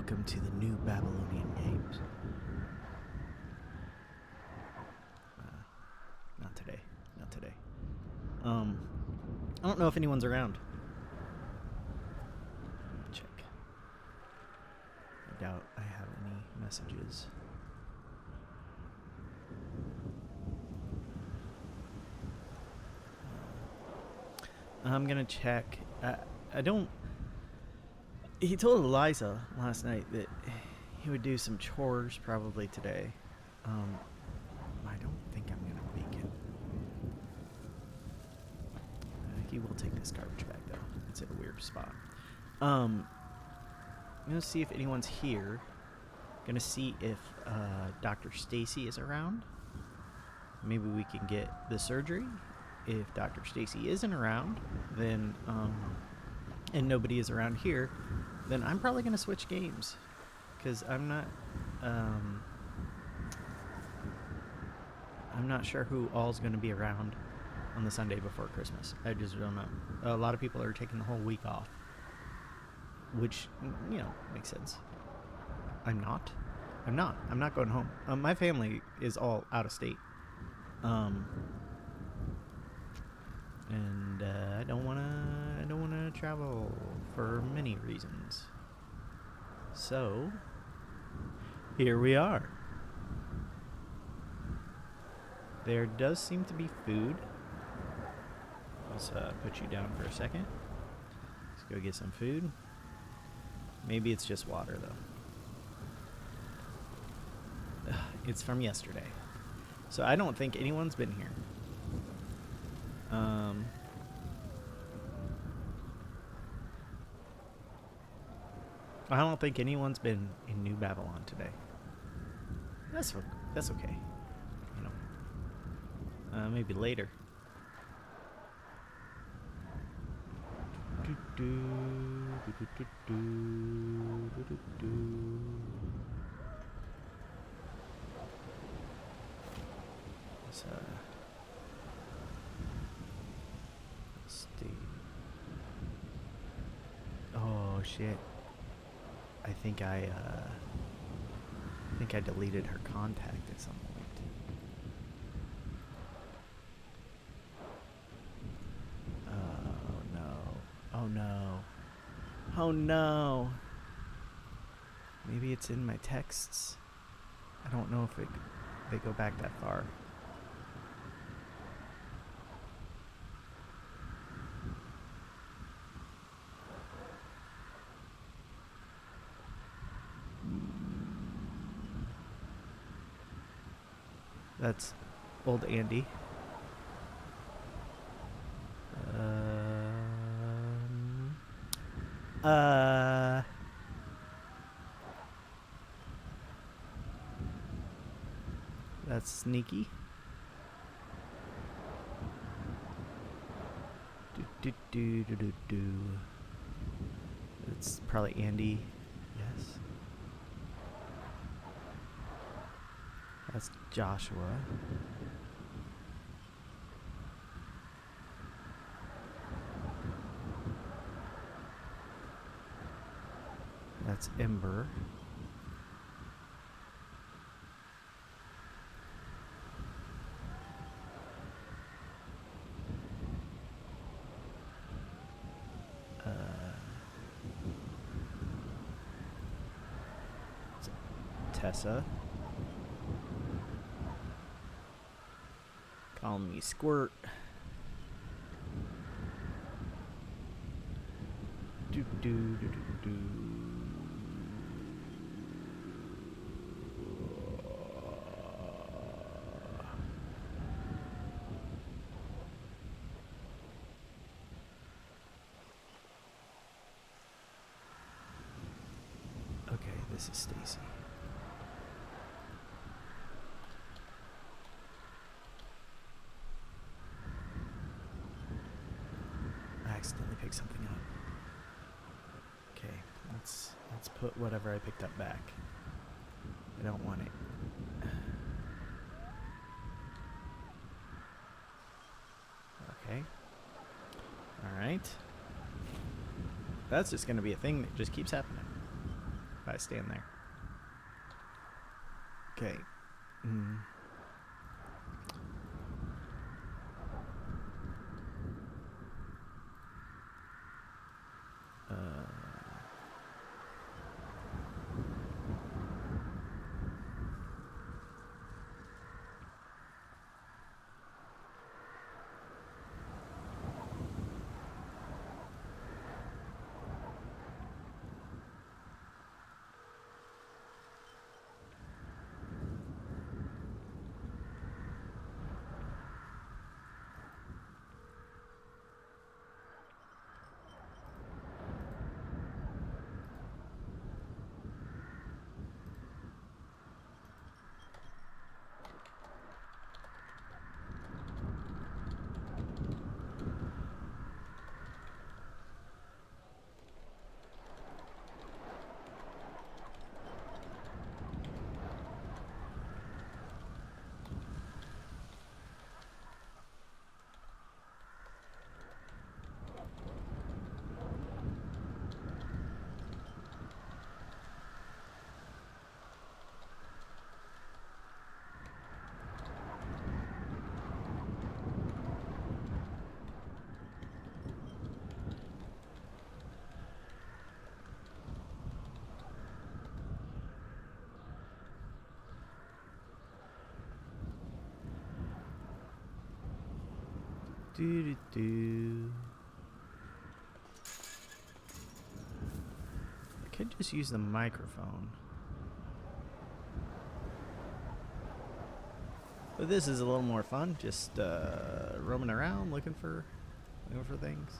Welcome to the new Babylonian games. Not today. Not today. I don't know if anyone's around. Check. I doubt I have any messages. I'm gonna check. I don't. He told Eliza last night that he would do some chores probably today. I don't think I'm gonna make it. He will take this garbage bag though. It's at a weird spot. I'm gonna see if anyone's here. Gonna see if Dr. Stacy is around. Maybe we can get the surgery. If Dr. Stacy isn't around, then and nobody is around here, then I'm probably gonna switch games, because I'm not sure who all's gonna be around on the Sunday before Christmas. I just don't know. A lot of people are taking the whole week off, which makes sense. I'm not going home. My family is all out of state, and I don't wanna travel for many reasons. So here we are. There does seem to be food. Let's put you down for a second. Let's go get some food. Maybe it's just water though. It's from yesterday, so I don't think anyone's been here. I don't think anyone's been in New Babylon today. That's okay. Maybe later. Let's see. Oh shit. I think I deleted her contact at some point. Oh no. Maybe it's in my texts. I don't know if they go back that far. That's old Andy. That's sneaky. It's probably Andy. Yes. That's Joshua. That's Ember. Tessa. Call me Squirt. Do do do do do. Okay, this is Stacy. Accidentally picked something up. Okay, let's put whatever I picked up back. I don't want it. Okay. All right. That's just going to be a thing that just keeps happening. if I stand there. Okay. Mm. I could just use the microphone. But this is a little more fun, just roaming around looking for things.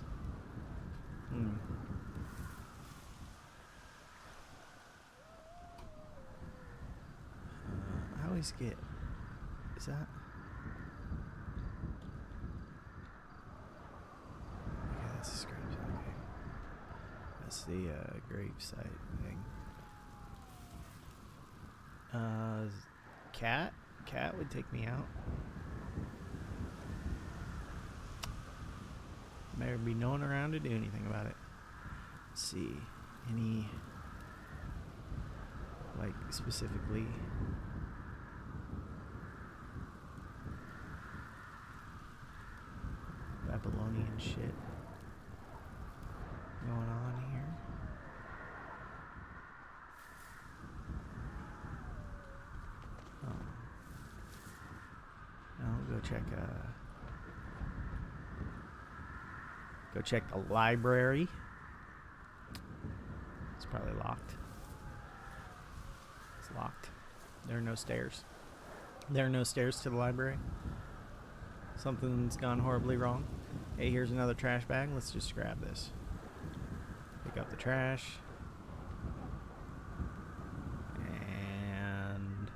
I always get... Is that... Okay, that's the screen. Okay. That's the gravesite thing. Cat? Cat would take me out. There would be no one around to do anything about it. Let's see. Any... Like, specifically... Babylonian shit going on here. I'll go check the library. It's probably locked. It's locked. There are no stairs. There are no stairs to the library. Something's gone horribly wrong. Hey, here's another trash bag. Let's just grab this. Pick up the trash. And...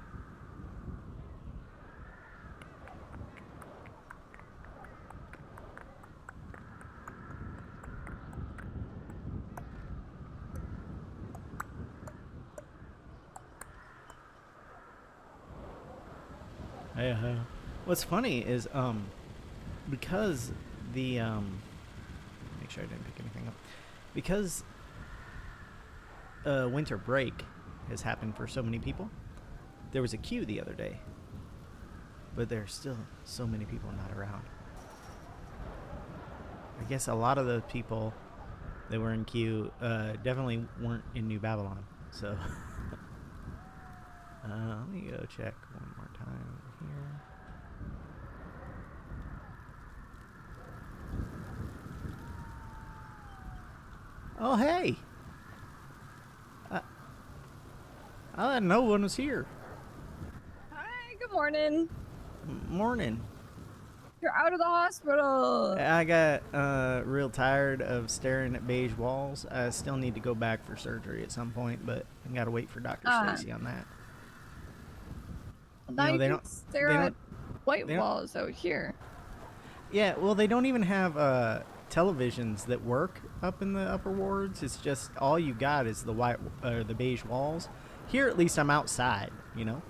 What's funny is, because the, make sure I didn't pick anything up. Because winter break has happened for so many people, there was a queue the other day. But there's still so many people not around. I guess a lot of the people that were in queue definitely weren't in New Babylon. So, let me go check one more time over here. Oh, hey! I didn't know one was here. Hi, good morning. Morning. You're out of the hospital. I got real tired of staring at beige walls. I still need to go back for surgery at some point, but I gotta wait for Dr. Stacy on that. Now you can stare at white walls out here. Yeah, well, they don't even have televisions that work up in the upper wards. It's just all you got is the white, the beige walls. Here, at least, I'm outside. You know.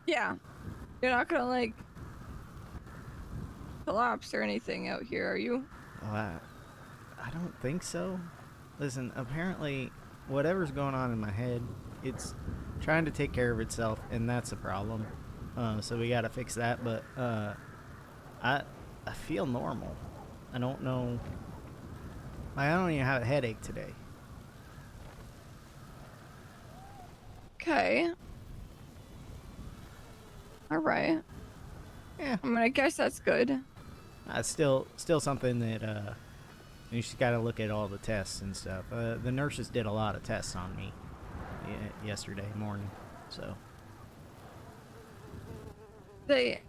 Yeah, you're not gonna like collapse or anything out here, are you? I don't think so. Listen, apparently, whatever's going on in my head, it's trying to take care of itself, and that's a problem. So we got to fix that. But I I feel normal. I don't know. I don't even have a headache today. Okay. All right. Yeah. I mean, I guess that's good. Still something that you just got to look at all the tests and stuff. The nurses did a lot of tests on me yesterday morning, so. They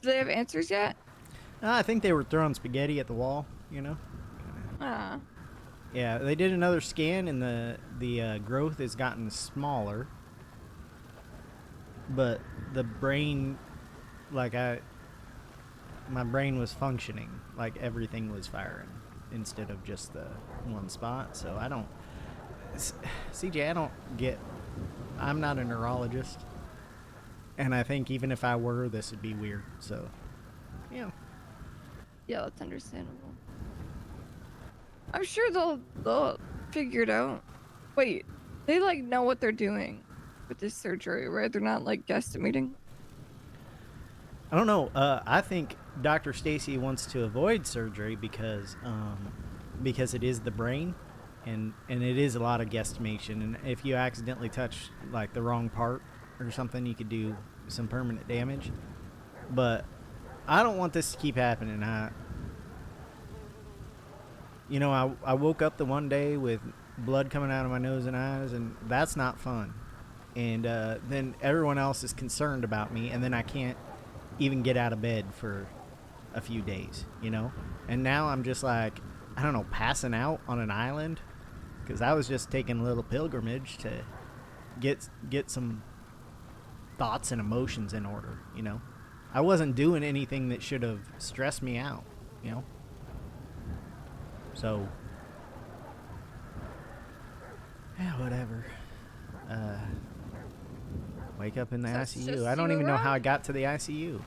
do they have answers yet? I think they were throwing spaghetti at the wall, you know. Ah. Yeah, they did another scan, and the growth has gotten smaller, but the brain, like my brain was functioning, like everything was firing instead of just the one spot. So I don't, CJ, I don't get. I'm not a neurologist, and I think even if I were, this would be weird. So, yeah. Yeah, that's understandable. I'm sure they'll figure it out. Wait, they like know what they're doing with this surgery, right? They're not like guesstimating. I don't know. I think Dr. Stacy wants to avoid surgery because it is the brain, and it is a lot of guesstimation. And if you accidentally touch like the wrong part or something, you could do some permanent damage. But I don't want this to keep happening. I woke up the one day with blood coming out of my nose and eyes, and that's not fun. And then everyone else is concerned about me, and then I can't even get out of bed for a few days, And now I'm just like, I don't know, passing out on an island, because I was just taking a little pilgrimage to get some thoughts and emotions in order, I wasn't doing anything that should have stressed me out, So, yeah, whatever. Wake up in the So it's ICU. just I don't you even know how I around? got to the ICU.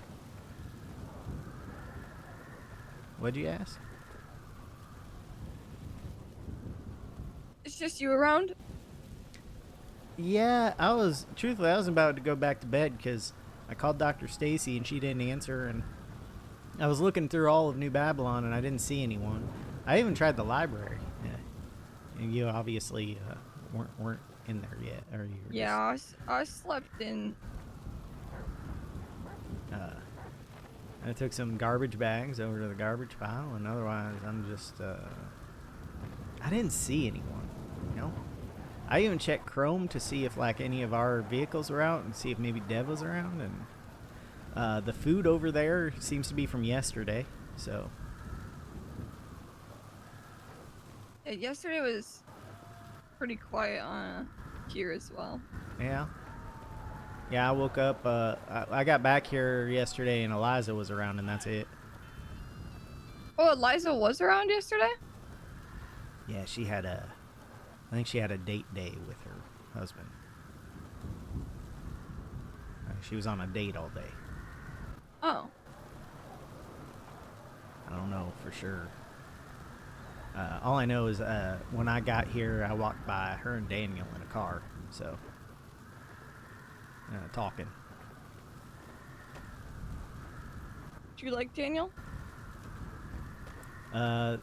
What'd you ask? It's just you around? Yeah, truthfully, I was about to go back to bed because I called Dr. Stacy and she didn't answer, and I was looking through all of New Babylon and I didn't see anyone. I even tried the library. Yeah. And you obviously weren't in there yet, or you were Yeah, I slept in. I took some garbage bags over to the garbage pile, and otherwise I'm just, I didn't see anyone, I even checked Chrome to see if, like, any of our vehicles were out and see if maybe Dev was around, and the food over there seems to be from yesterday, so. Yeah, yesterday was pretty quiet on here as well. Yeah. Yeah, I woke up, I got back here yesterday and Eliza was around, and that's it. Oh, Eliza was around yesterday? Yeah, I think she had a date day with her husband. She was on a date all day. Oh. I don't know for sure. All I know is when I got here, I walked by her and Daniel in a car, so talking. Do you like Daniel? The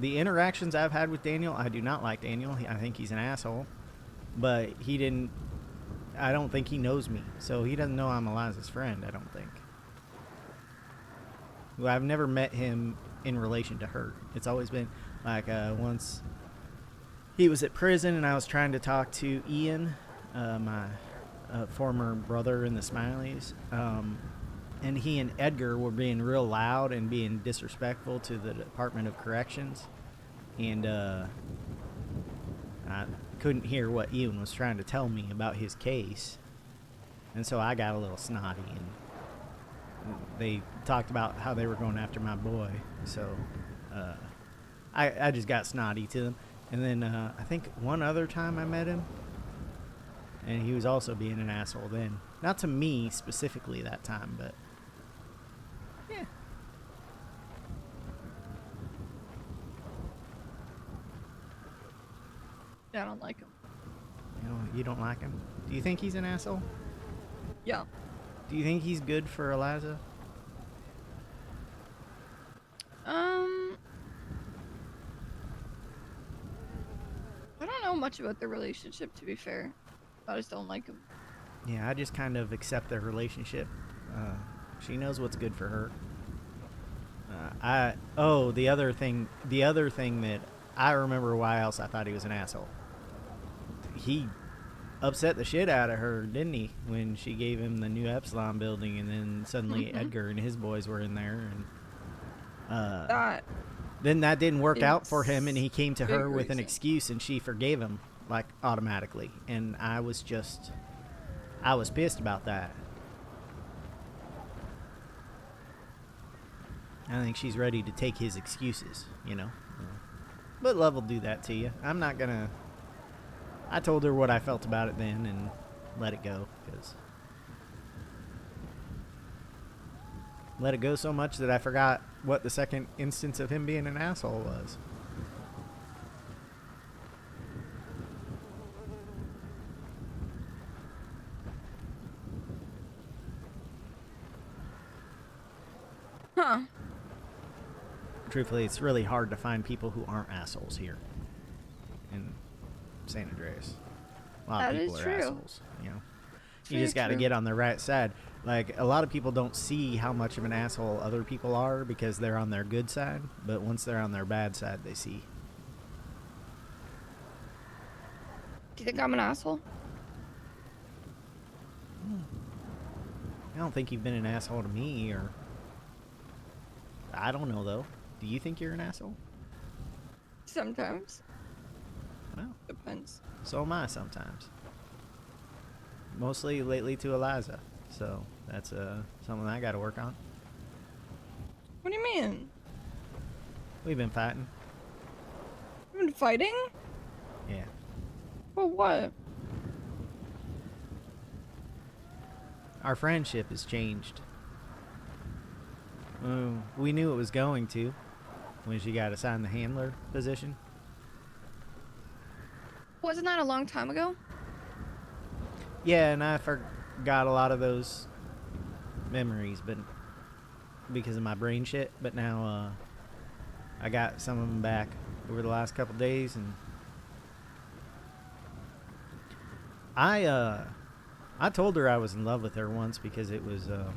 interactions I've had with Daniel, I do not like Daniel. I think he's an asshole, but I don't think he knows me, so he doesn't know I'm Eliza's friend, I don't think. Well, I've never met him in relation to her. It's always been like once he was at prison and I was trying to talk to Ian, my former brother in the Smileys, and he and Edgar were being real loud and being disrespectful to the Department of Corrections, and I couldn't hear what Ian was trying to tell me about his case, and so I got a little snotty, and they talked about how they were going after my boy, so I just got snotty to them. And then I think one other time I met him, and he was also being an asshole then. Not to me specifically that time, but yeah. Yeah, I don't like him. You don't like him? Do you think he's an asshole? Yeah. Do you think he's good for Eliza? Um, I don't know much about their relationship, to be fair. I just don't like him. Yeah, I just kind of accept their relationship. She knows what's good for her. The other thing that I remember why else I thought he was an asshole. He upset the shit out of her, didn't he, when she gave him the new Epsilon building, and then suddenly Edgar and his boys were in there, and That then that didn't work out for him, and is he came to big her with an reason. excuse, and she forgave him like automatically, and I was pissed about that. I think she's ready to take his excuses, you know. But love will do that to you. I'm not gonna. I told her what I felt about it then and let it go, because let it go so much that I forgot what the second instance of him being an asshole was. Huh. Truthfully, it's really hard to find people who aren't assholes here in San Andreas. A lot of That people is are true. assholes, you know. It's You very just got to true. get on the right side. Like, a lot of people don't see how much of an asshole other people are because they're on their good side, but once they're on their bad side, they see. Do you think I'm an asshole? I don't think you've been an asshole to me, or I don't know though. Do you think you're an asshole? Sometimes. Well, Depends. so am I sometimes. Mostly lately to Eliza, so that's something I got to work on. What do you mean? We've been fighting. You've been fighting? Yeah. For what? Our friendship has changed. We knew it was going to when she got assigned the handler position. Wasn't that a long time ago? Yeah, and I forgot a lot of those memories, but because of my brain shit. But now I got some of them back over the last couple days, and I told her I was in love with her once because it was a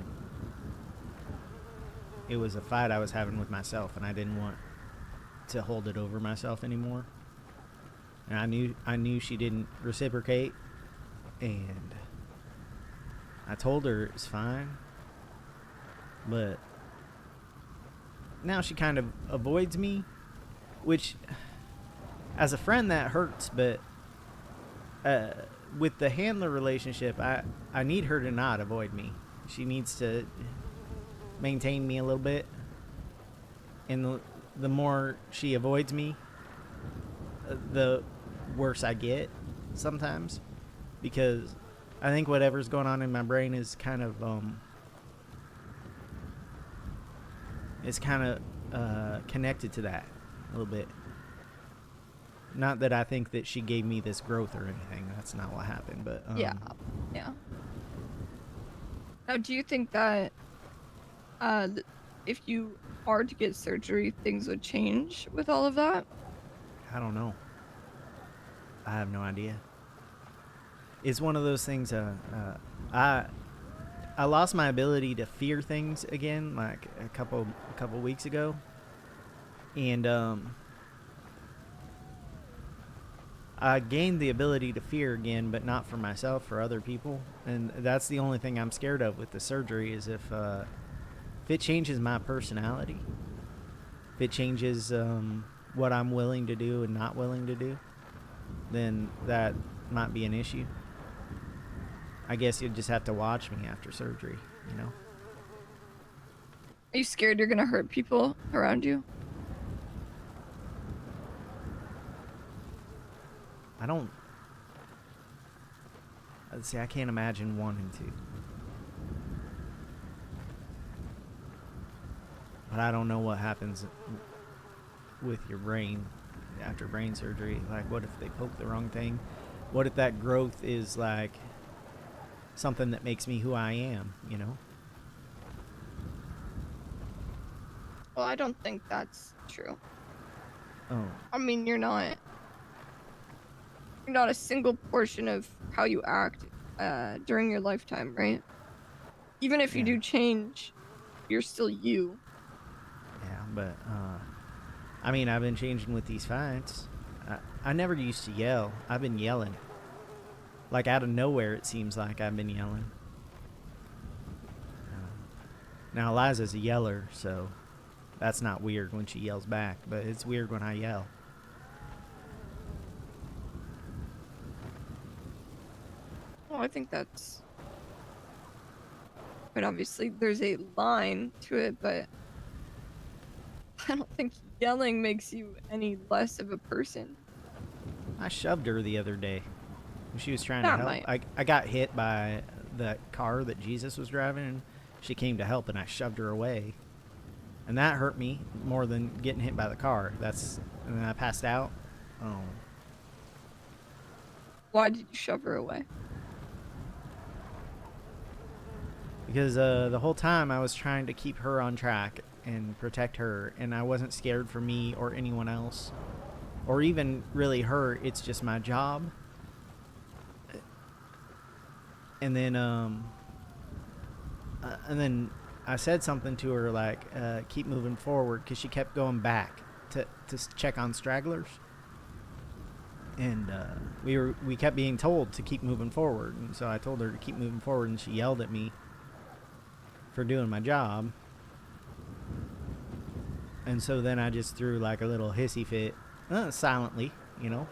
fight I was having with myself, and I didn't want to hold it over myself anymore. And I knew she didn't reciprocate, and I told her it's fine. But now she kind of avoids me, which as a friend that hurts, but with the handler relationship, I need her to not avoid me. She needs to maintain me a little bit, and the more she avoids me, the worse I get sometimes, because I think whatever's going on in my brain is kind of connected to that a little bit. Not that I think that she gave me this growth or anything. That's not what happened, but Yeah. Now, do you think that if you are to get surgery, things would change with all of that? I don't know. I have no idea. It's one of those things. I lost my ability to fear things again, like a couple weeks ago, and I gained the ability to fear again, but not for myself, for other people. And that's the only thing I'm scared of with the surgery is if it changes my personality, if it changes what I'm willing to do and not willing to do, then that might be an issue. I guess you'd just have to watch me after surgery, you know? Are you scared you're gonna hurt people around you? I don't. See, I can't imagine wanting to. But I don't know what happens with your brain after brain surgery. Like, what if they poke the wrong thing? What if that growth is like something that makes me who I am, you know? Well, I don't think that's true. Oh, I mean, you're not a single portion of how you act during your lifetime, right? Even if you yeah. do change, you're still you. Yeah, but I mean, I've been changing with these fights. I never used to yell. I've been yelling. Like out of nowhere, it seems like I've been yelling. Now Eliza's a yeller, so that's not weird when she yells back, but it's weird when I yell. Well, I think that's. But obviously, there's a line to it, but I don't think yelling makes you any less of a person. I shoved her the other day when she was trying to That help. might. I got hit by the car that Jesus was driving, and she came to help, and I shoved her away. And that hurt me more than getting hit by the car. And then I passed out. Oh, Why did you shove her away? because the whole time I was trying to keep her on track and protect her, and I wasn't scared for me or anyone else, or even really her. It's just my job. And then I said something to her like, "Keep moving forward," because she kept going back to check on stragglers, and we kept being told to keep moving forward, and so I told her to keep moving forward, and she yelled at me for doing my job, and so then I just threw like a little hissy fit, silently, you know.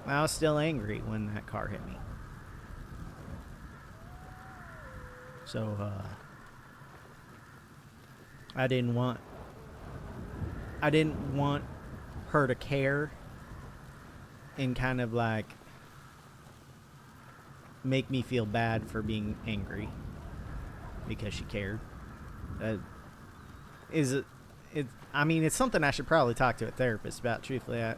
I was still angry when that car hit me. So I didn't want her to care and kind of like make me feel bad for being angry because she cared. I mean, it's something I should probably talk to a therapist about. Truthfully, I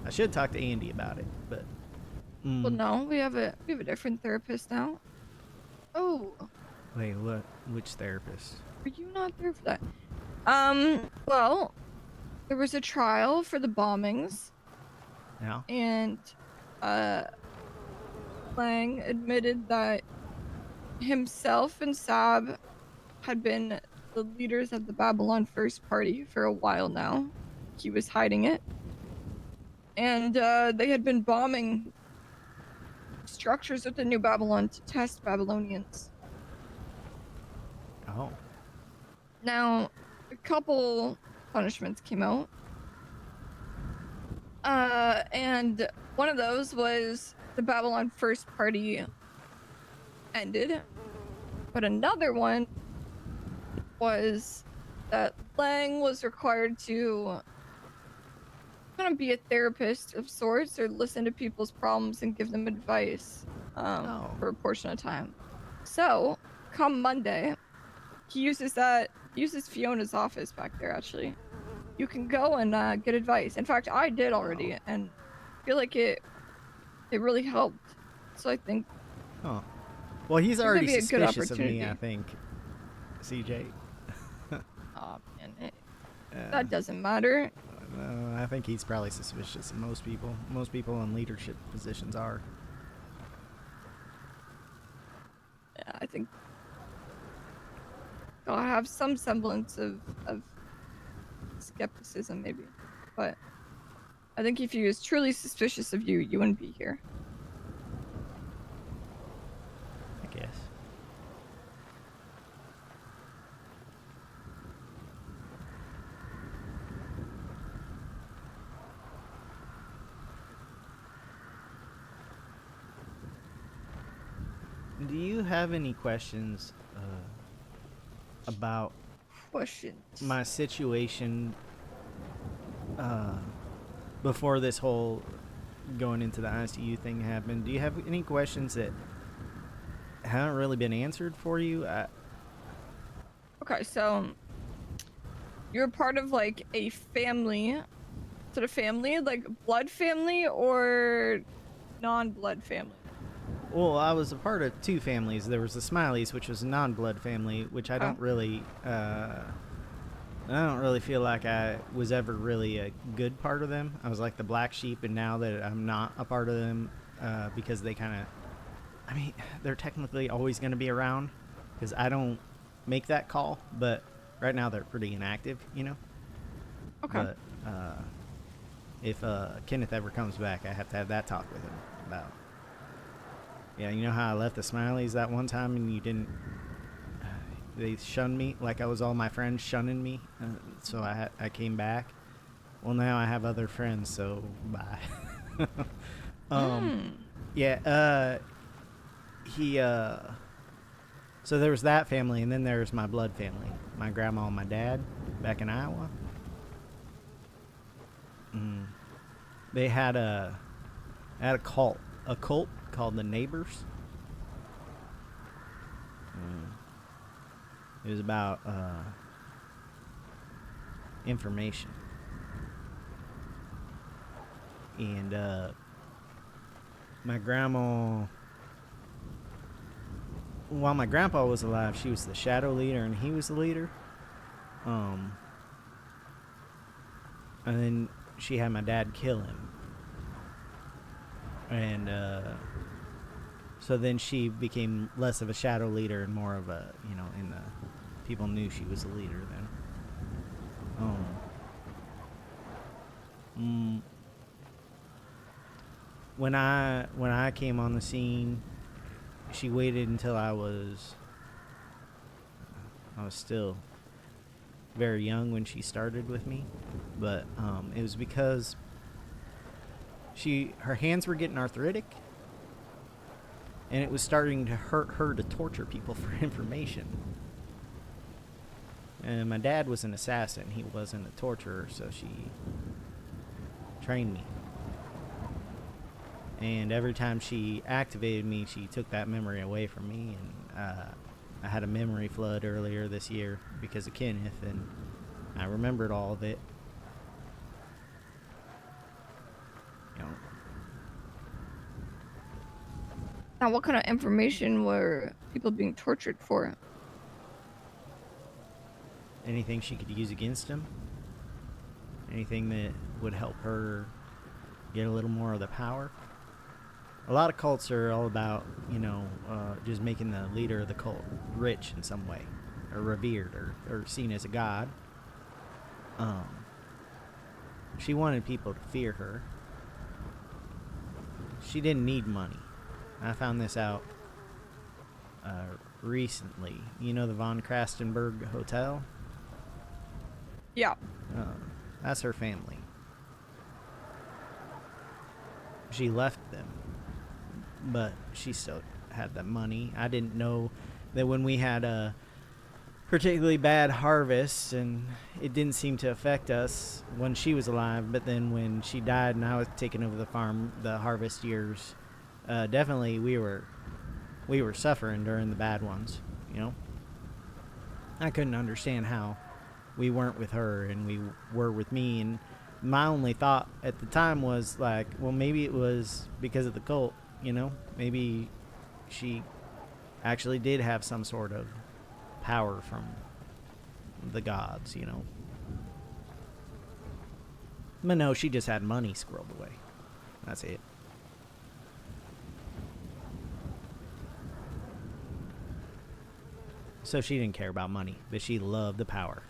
should talk to Andy about it, but Well, no, we have a different therapist now. Oh, wait, what? Which therapist? were you not there for that? Well, there was a trial for the bombings, Yeah. and uh, Lang admitted that himself and Sab had been the leaders of the Babylon First Party for a while now. He was hiding it. And they had been bombing structures of the New Babylon to test Babylonians. Oh. Now, a couple punishments came out. And one of those was the Babylon First Party ended. But another one was that Lang was required to kind of be a therapist of sorts or listen to people's problems and give them advice Oh. for a portion of time. So, come Monday, he uses Fiona's office back there actually. You can go and get advice. In fact, I did already and feel like it really helped. So I think Oh. Well, he's it already could be a good suspicious of me, I opportunity. think. CJ. Oh man, that doesn't matter. I think he's probably suspicious of most people. Most people in leadership positions are. Yeah, I think I'll have some semblance of skepticism maybe, but I think if he was truly suspicious of you, you wouldn't be here. I guess. Do you have any questions about Questions. my situation before this whole going into the ICU thing happened? Do you have any questions that haven't really been answered for you? Okay, so you're part of like a family, sort of family, like blood family or non-blood family? Well, I was a part of two families. There was the Smileys, which was a non-blood family, which I Okay. don't really, I don't really feel like I was ever really a good part of them. I was like the black sheep, and now that I'm not a part of them, because they kind of, I mean, they're technically always going to be around, because I don't make that call. But right now they're pretty inactive, you know. Okay. But if Kenneth ever comes back, I have to have that talk with him about. Yeah, you know how I left the Smileys that one time and you didn't. They shunned me like I was all my friends shunning me, so I came back. Well, now I have other friends, so bye. um, Mm. yeah. He. So there was that family, and then there's my blood family, my grandma and my dad, back in Iowa. Mm. They had a cult called the Neighbors. It was about information. And my grandma, while my grandpa was alive, she was the shadow leader and he was the leader. And then she had my dad kill him. And so then she became less of a shadow leader and more of a, you know, in the people knew she was a leader then. When I came on the scene, she waited until I was still very young when she started with me, but it was because her hands were getting arthritic, and it was starting to hurt her to torture people for information. And my dad was an assassin; he wasn't a torturer, so she trained me. And every time she activated me, she took that memory away from me. And I had a memory flood earlier this year because of Kenneth, and I remembered all of it. You know, Now, what kind of information were people being tortured for? anything she could use against him, anything that would help her get a little more of the power. A lot of cults are all about, you know, just making the leader of the cult rich in some way, or revered, or seen as a god. She wanted people to fear her. She didn't need money. I found this out recently. You know the Von Krastenberg Hotel? Yeah. That's her family. She left them, but she still had that money. I didn't know that when we had a particularly bad harvest, and it didn't seem to affect us when she was alive, but then when she died and I was taking over the farm, the harvest years, definitely we were suffering during the bad ones, you know. I couldn't understand how we weren't with her and we were with me, and my only thought at the time was like, well, maybe it was because of the cult, you know. Maybe she actually did have some sort of power from the gods, you know. But no, she just had money squirreled away. That's it. So she didn't care about money, but she loved the power.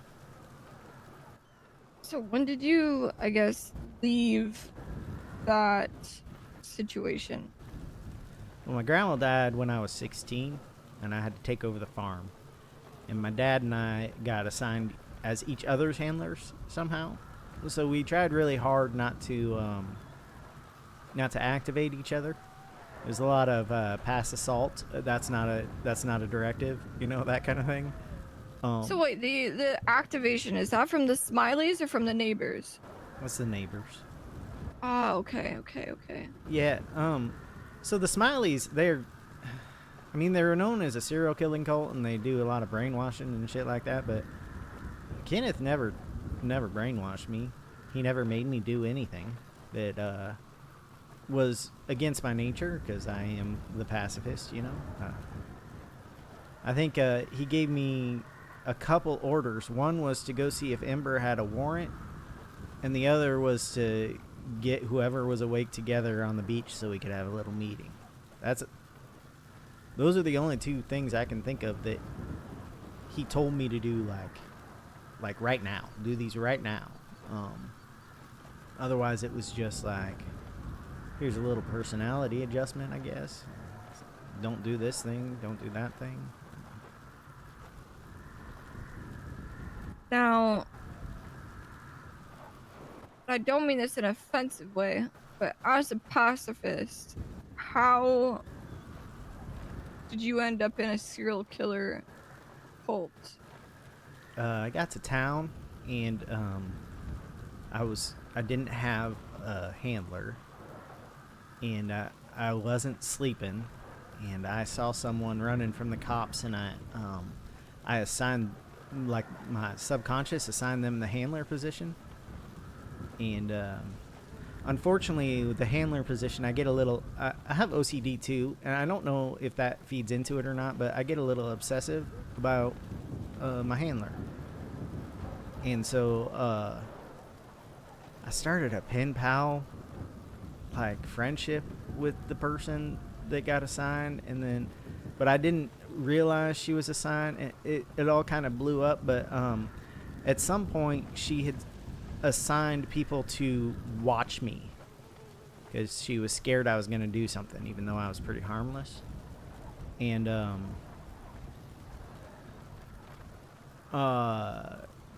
So when did you, I guess, leave that situation? Well, my grandma died when I was 16, and I had to take over the farm. And my dad and I got assigned as each other's handlers somehow. So we tried really hard not to activate each other. There's a lot of pass assault. That's not a directive, you know, that kind of thing. So wait, the activation, is that from the Smileys or from the neighbors? What's the neighbors? Oh, okay. Yeah. So the Smileys, they're known as a serial killing cult, and they do a lot of brainwashing and shit like that. But Kenneth never never brainwashed me. He never made me do anything that was against my nature, because I am the pacifist, you know. I think he gave me a couple orders. One was to go see if Ember had a warrant, and the other was to get whoever was awake together on the beach so we could have a little meeting. Those are the only two things I can think of that he told me to do, like right now. Do these right now. Otherwise, it was just like, here's a little personality adjustment, I guess. Don't do this thing. Don't do that thing. Now, I don't mean this in an offensive way, but as a pacifist, how did you end up in a serial killer cult? I got to town, and I didn't have a handler, and I wasn't sleeping, and I saw someone running from the cops, and I assigned, like, my subconscious assigned them the handler position. And unfortunately, with the handler position, I get a little. I have OCD too, and I don't know if that feeds into it or not, but I get a little obsessive about my handler. And so I started a pen pal, like, friendship with the person that got assigned, and then, but I didn't realize she was assigned. It all kind of blew up, but at some point she had assigned people to watch me because she was scared I was going to do something, even though I was pretty harmless. And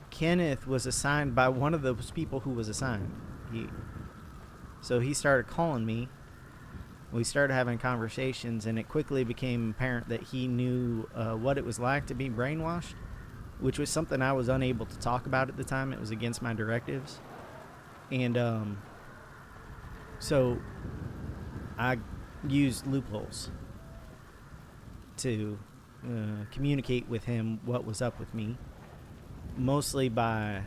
Kenneth was assigned by one of those people who was assigned. So he started calling me. We started having conversations, and it quickly became apparent that he knew what it was like to be brainwashed, which was something I was unable to talk about at the time. It was against my directives. And so I used loopholes to communicate with him what was up with me, mostly by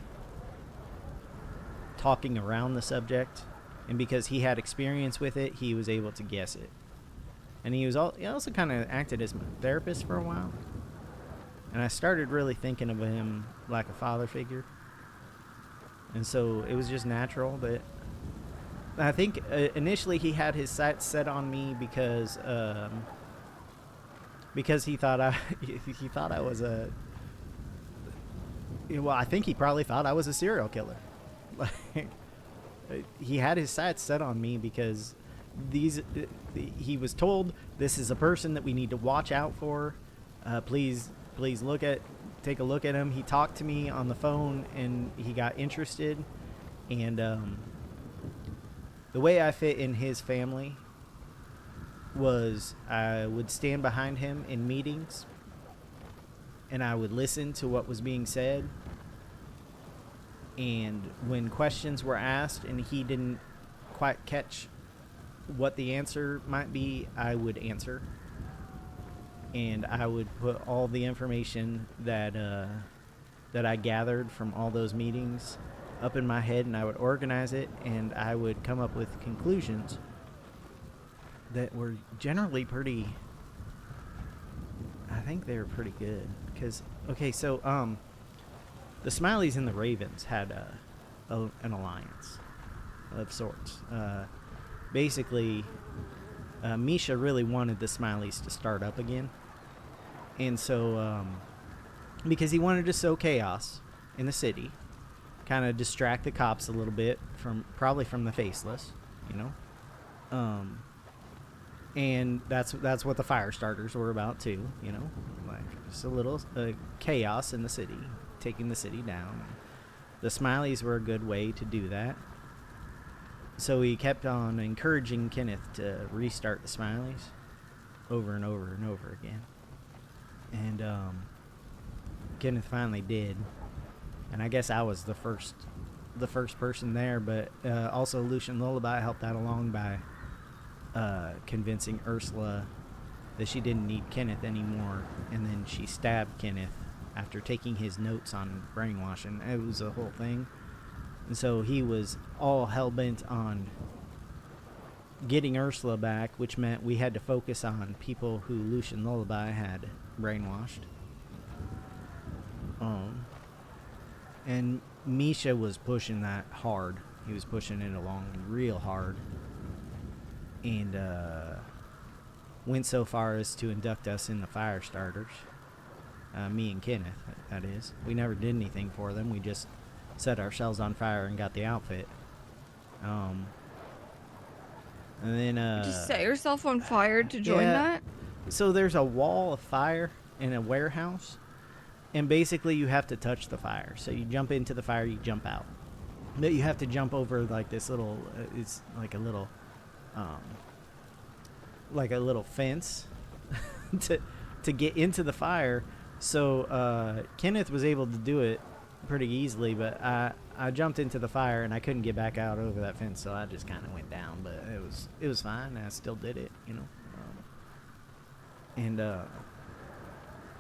talking around the subject. And because he had experience with it, he was able to guess it. And he also kind of acted as my therapist for a while. And I started really thinking of him like a father figure. And so it was just natural. But I think initially he had his sights set on me because he thought I was a. Well, I think he probably thought I was a serial killer. Like, he had his sights set on me because he was told, this is a person that we need to watch out for. Please take a look at him. He talked to me on the phone, and he got interested. And the way I fit in his family was I would stand behind him in meetings, and I would listen to what was being said. And when questions were asked and he didn't quite catch what the answer might be, I would answer. And I would put all the information that I gathered from all those meetings up in my head, and I would organize it, and I would come up with conclusions that were generally pretty. I think they were pretty good because the Smileys and the Ravens had an alliance of sorts. Basically, Misha really wanted the Smileys to start up again. And so, because he wanted to sow chaos in the city, kind of distract the cops a little bit probably from the Faceless, you know? And that's what the fire starters were about too, you know? Like, just a little chaos in the city, taking the city down. The Smileys were a good way to do that. So he kept on encouraging Kenneth to restart the Smileys over and over and over again. And Kenneth finally did. And I guess I was the first person there, but also Lucian Lullaby helped out along by convincing Ursula that she didn't need Kenneth anymore, and then she stabbed Kenneth after taking his notes on brainwashing. It was a whole thing. And so he was all hell-bent on getting Ursula back, which meant we had to focus on people who Lucian Lullaby had brainwashed. And Misha was pushing that hard. He was pushing it along real hard. And went so far as to induct us in the fire starters. Me and Kenneth, that is. We never did anything for them. We just set ourselves on fire and got the outfit. And then Just set yourself on fire to join that? So there's a wall of fire in a warehouse, and basically you have to touch the fire. So you jump into the fire, you jump out. But you have to jump over like this little it's like a little fence to get into the fire. So Kenneth was able to do it pretty easily, but I jumped into the fire and I couldn't get back out over that fence, so I just kind of went down. But it was fine. I still did it, you know.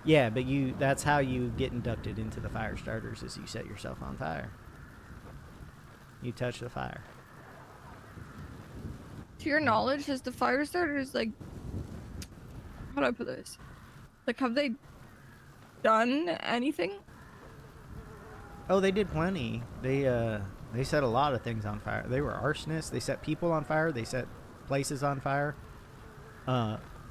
Yeah, but that's how you get inducted into the fire starters, is you set yourself on fire. You touch the fire. To your knowledge, has the fire starters, like, how do I put this? Like, have they done anything? Oh, they did plenty. They set a lot of things on fire. They were arsonists. They set people on fire. They set places on fire.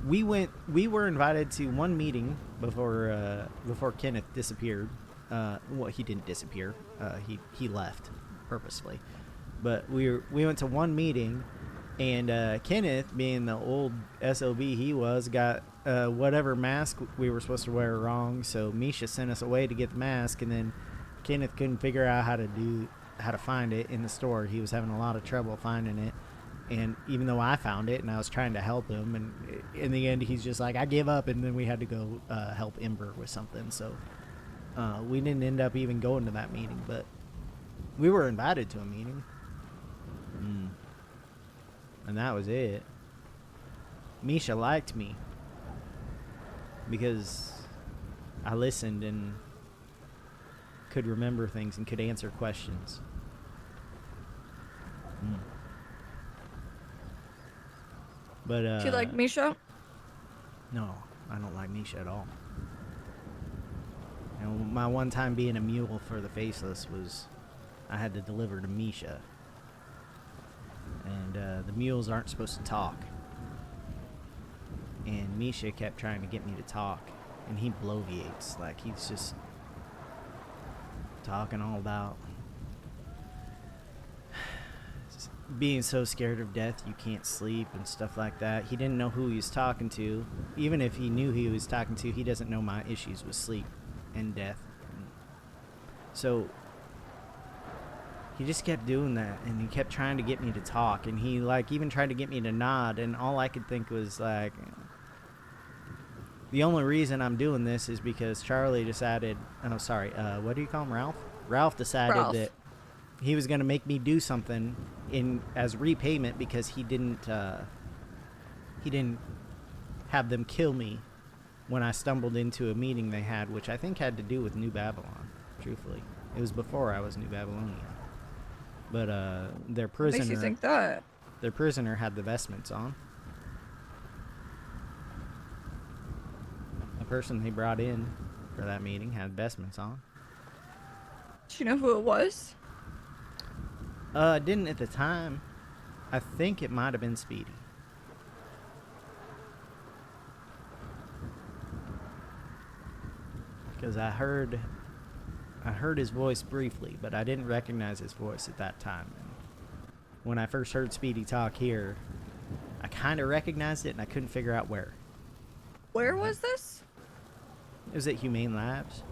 We were invited to one meeting before Kenneth disappeared. Well, he didn't disappear. He left purposefully. But we went to one meeting, and Kenneth, being the old SOB he was, got whatever mask we were supposed to wear wrong. So Misha sent us away to get the mask, and then Kenneth couldn't figure out how to find it in the store. He was having a lot of trouble finding it. And even though I found it and I was trying to help him, and in the end he's just like, I give up, and then we had to go help Ember with something. So we didn't end up even going to that meeting, but we were invited to a meeting. And that was it. Misha liked me because I listened and could remember things and could answer questions. But Do you like Misha? No, I don't like Misha at all. You know, my one time being a mule for the Faceless was I had to deliver to Misha. And the mules aren't supposed to talk. And Misha kept trying to get me to talk. And he bloviates. Like, he's just talking all about being so scared of death you can't sleep and stuff like that. He didn't know who he was talking to. Even if he knew who he was talking to, he doesn't know my issues with sleep and death. So he just kept doing that, and he kept trying to get me to talk, and he like even tried to get me to nod, and all I could think was like, the only reason I'm doing this is because Charlie decided, what do you call him, Ralph? Ralph decided that he was going to make me do something as repayment because he didn't have them kill me when I stumbled into a meeting they had, which I think had to do with New Babylon, truthfully. It was before I was New Babylonian. But their prisoner, Makes you think that. Their prisoner had the vestments on. The person they brought in for that meeting had vestments on. Do you know who it was? Didn't at the time. I think it might have been Speedy. Because I heard his voice briefly, but I didn't recognize his voice at that time. And when I first heard Speedy talk here, I kind of recognized it, and I couldn't figure out where. Where was this? It was at Humane Labs.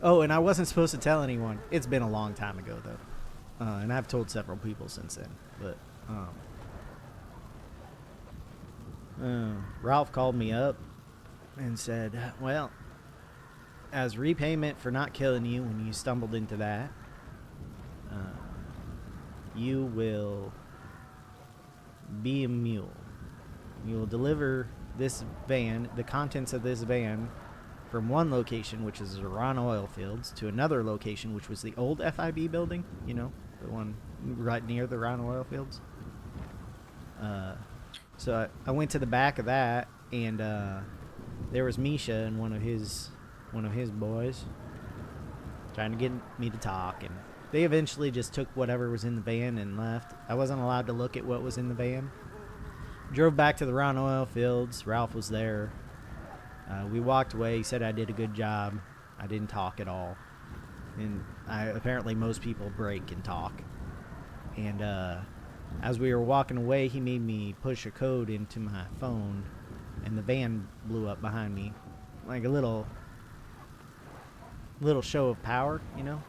Oh, and I wasn't supposed to tell anyone. It's been a long time ago, though. And I've told several people since then. But Ralph called me up and said, well, as repayment for not killing you when you stumbled into that, you will be a mule. You will deliver this van, the contents of this van, from one location, which is Iran oil fields, to another location, which was the old FIB building, you know, the one right near the Iran oil fields. So I went to the back of that, and there was Misha and one of his boys trying to get me to talk, and they eventually just took whatever was in the van and left. I wasn't allowed to look at what was in the van. Drove back to the Iran oil fields. Ralph was there. We walked away. He said I did a good job. I didn't talk at all. And apparently most people break and talk. And as we were walking away, he made me push a code into my phone, and the van blew up behind me. Like a little show of power, you know?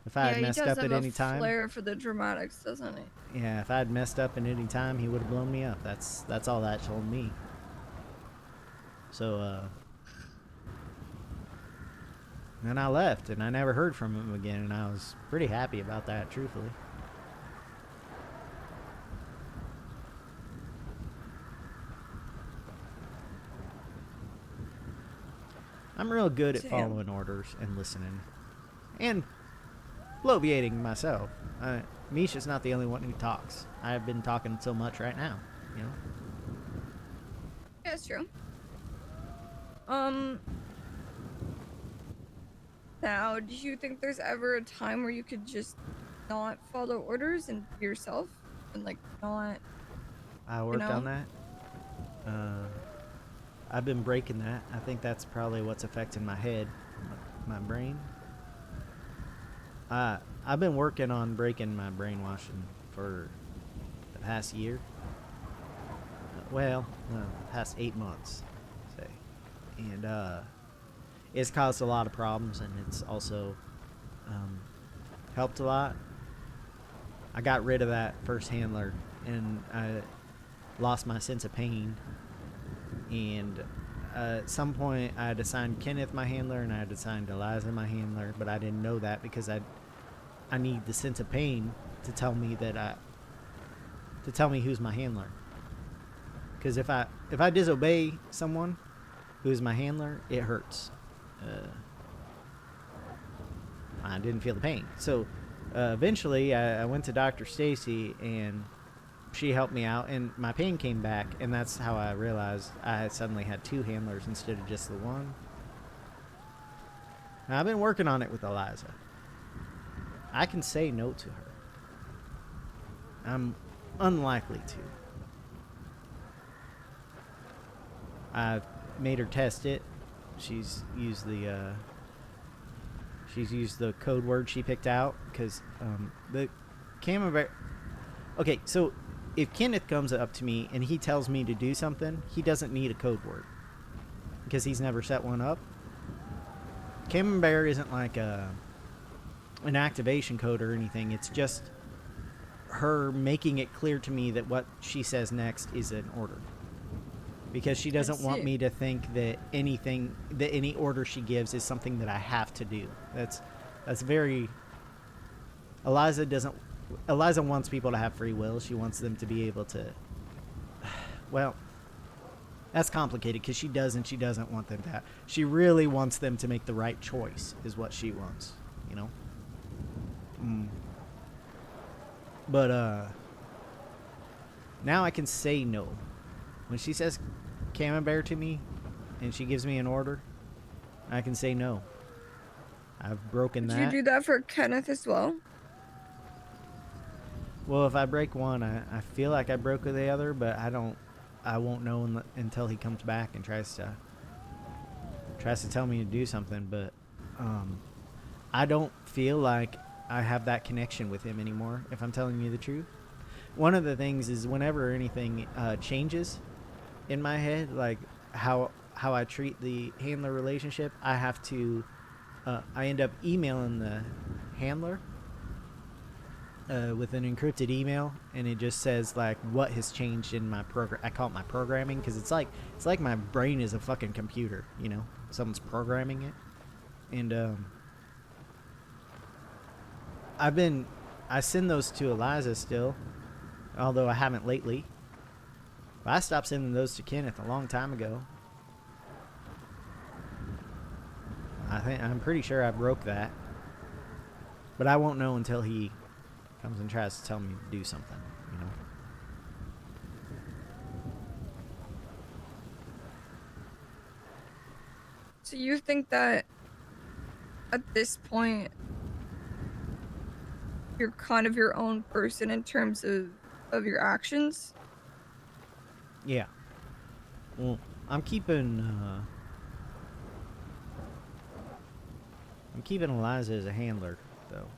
If I had messed up at any time. He does have a flair for the dramatics, doesn't he? Yeah, if I had messed up at any time, he would have blown me up. That's all that told me. So, then I left, and I never heard from him again, and I was pretty happy about that, truthfully. I'm real good at following orders and listening. And bloviating myself. Misha's not the only one who talks. I've been talking so much right now, you know? Yeah, that's true. Now, do you think there's ever a time where you could just not follow orders and be yourself and like not? I worked on that. I've been breaking that. I think that's probably what's affecting my head, my brain. I've been working on breaking my brainwashing for the past year. Well, past 8 months, say. And it's caused a lot of problems, and it's also helped a lot. I got rid of that first handler, and I lost my sense of pain. And at some point, I had assigned Kenneth my handler, and I had assigned Eliza my handler, but I didn't know that because I need the sense of pain to tell me to tell me who's my handler. Because if I disobey someone who's my handler, it hurts. I didn't feel the pain. So eventually, I went to Dr. Stacy, and she helped me out, and my pain came back, and that's how I realized I suddenly had 2 handlers instead of just the one. Now, I've been working on it with Eliza. I can say no to her. I'm unlikely to. I've made her test it. She's used the code word she picked out, because the camera. Okay, so if Kenneth comes up to me and he tells me to do something, he doesn't need a code word because he's never set one up. Camembert isn't like an activation code or anything. It's just her making it clear to me that what she says next is an order, because she doesn't want me to think that any order she gives is something that I have to do. That's very. Eliza wants people to have free will. She wants them to be able to. Well, that's complicated because she does and she doesn't want them to have. She really wants them to make the right choice, is what she wants, you know? But, now I can say no. When she says Camembert to me and she gives me an order, I can say no. I've broken that. Did you do that for Kenneth as well? Well, if I break one, I feel like I broke the other, but I won't know until he comes back and tries to tell me to do something. But I don't feel like I have that connection with him anymore, if I'm telling you the truth. One of the things is whenever anything changes in my head, like how I treat the handler relationship, I have to I end up emailing the handler with an encrypted email, and it just says like what has changed in my program. I call it my programming, because it's like my brain is a fucking computer, you know, someone's programming it. And I send those to Eliza still, although I haven't lately. But I stopped sending those to Kenneth a long time ago. I'm pretty sure I broke that, but I won't know until he comes and tries to tell me to do something. You know. So you think that at this point you're kind of your own person in terms of your actions? Yeah. Well, I'm keeping Eliza as a handler though,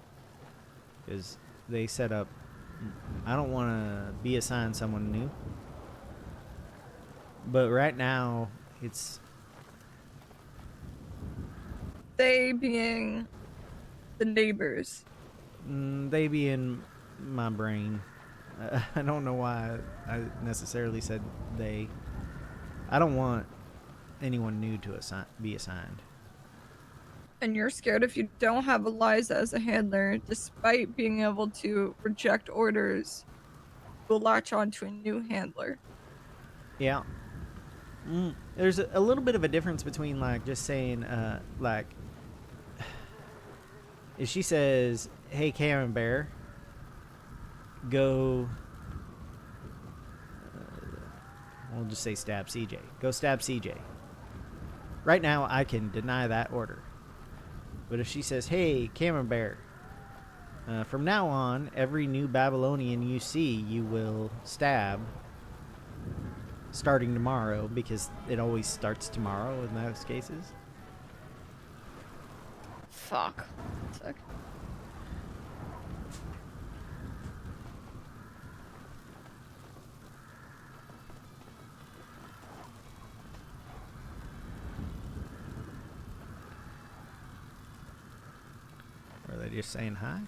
because they set up. I don't want to be assigned someone new, but right now it's They being the neighbors. they be in my brain. I don't know why I necessarily said they. I don't want anyone new to be assigned. And you're scared if you don't have Eliza as a handler, despite being able to reject orders, will latch on to a new handler. Yeah. There's a little bit of a difference between like just saying like if she says, "Hey, Karen Bear, go." We'll just say stab CJ. Go stab CJ. Right now, I can deny that order. But if she says, "Hey, Cameron Bear, from now on, every new Babylonian you see, you will stab starting tomorrow," because it always starts tomorrow in those cases. Fuck. Sick. Or are they just saying hi?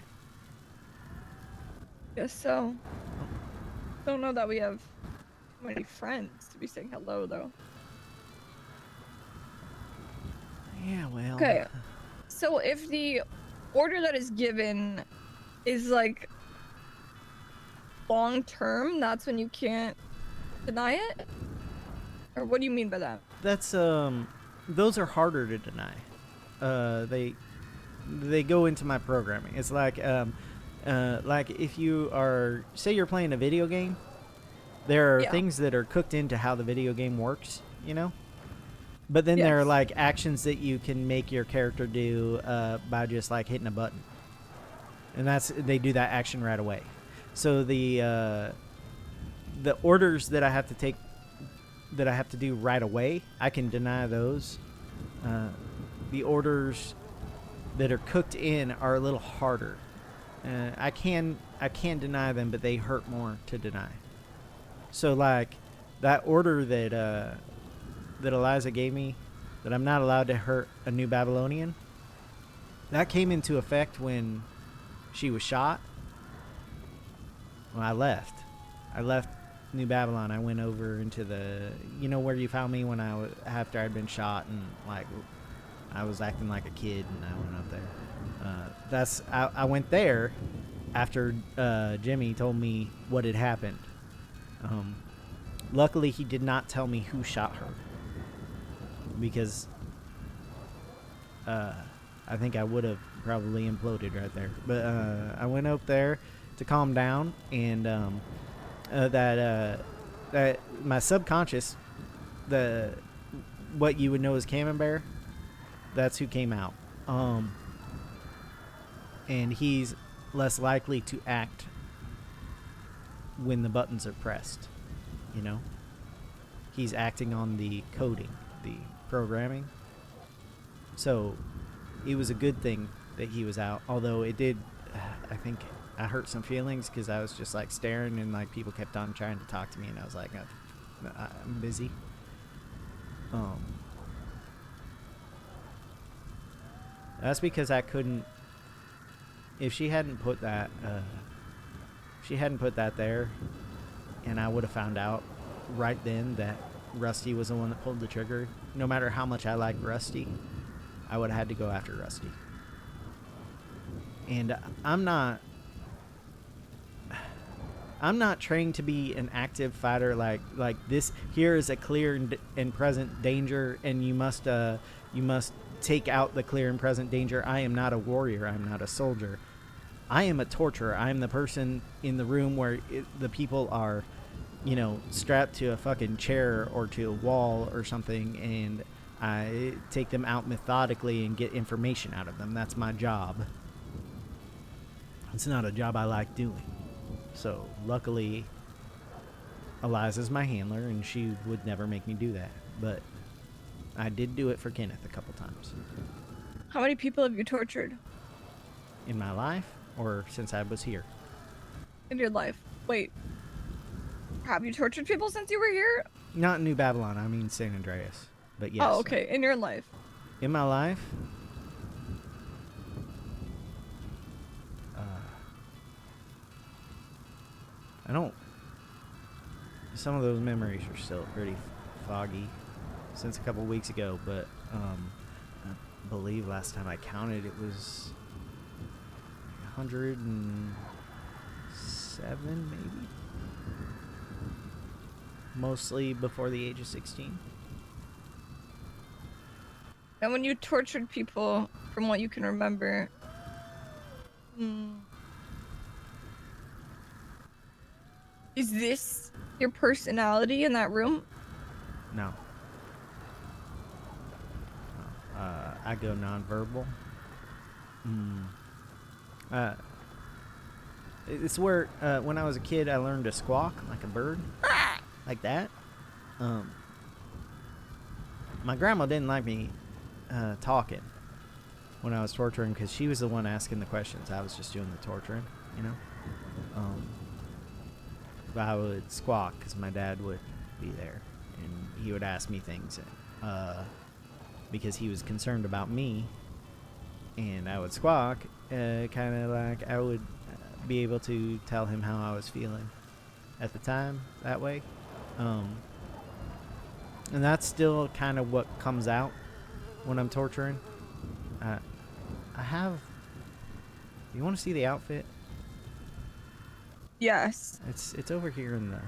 Guess so. Don't know that we have too many friends to be saying hello, though. Yeah, well. Okay. So if the order that is given is like long term, that's when you can't deny it? Or what do you mean by that? That's those are harder to deny. They go into my programming. It's like if you are, say you're playing a video game, there are things that are cooked into how the video game works, you know? But then there are like actions that you can make your character do by just like hitting a button. And they do that action right away. So the orders that I have to take, that I have to do right away, I can deny those. The orders that are cooked in are a little harder. I can deny them, but they hurt more to deny. So like that order that Eliza gave me, that I'm not allowed to hurt a new Babylonian, that came into effect when she was shot. Well, I left New Babylon. I went over into the, you know, where you found me when after I'd been shot, and like I was acting like a kid, and I went up there. I went there after Jimmy told me what had happened. Luckily, he did not tell me who shot her, because I think I would have probably imploded right there. But I went up there to calm down, and that my subconscious, what you would know as Camembert, that's who came out. And he's less likely to act when the buttons are pressed, you know? He's acting on the coding, the programming. So it was a good thing that he was out, although it did, I think I hurt some feelings, because I was just like staring, and like people kept on trying to talk to me, and I was like, I'm busy. That's because I couldn't. If she hadn't put that, there, and I would have found out right then that Rusty was the one that pulled the trigger. No matter how much I liked Rusty, I would have had to go after Rusty. And I'm not trained to be an active fighter like this. Here is a clear and present danger, and you must take out the clear and present danger. I am not a warrior. I'm not a soldier. I am a torturer. I am the person in the room where the people are, you know, strapped to a fucking chair or to a wall or something, and I take them out methodically and get information out of them. That's my job. It's not a job I like doing. So, luckily, Eliza's my handler, and she would never make me do that. But I did do it for Kenneth a couple times. How many people have you tortured? In my life, or since I was here? In your life? Wait. Have you tortured people since you were here? Not in New Babylon, I mean San Andreas. But yes. Oh, okay. In your life. In my life? I don't... Some of those memories are still pretty foggy since a couple weeks ago, but I believe last time I counted it was 107 maybe? Mostly before the age of 16. And when you tortured people, from what you can remember, is this your personality in that room? No. I go nonverbal. It's where when I was a kid I learned to squawk like a bird. Like that. My grandma didn't like me talking when I was torturing because she was the one asking the questions. I was just doing the torturing, you know. But I would squawk because my dad would be there and he would ask me things because he was concerned about me, and I would squawk kind of like I would be able to tell him how I was feeling at the time that way. And that's still kind of what comes out when I'm torturing. I have... You want to see the outfit? Yes. It's over here in the...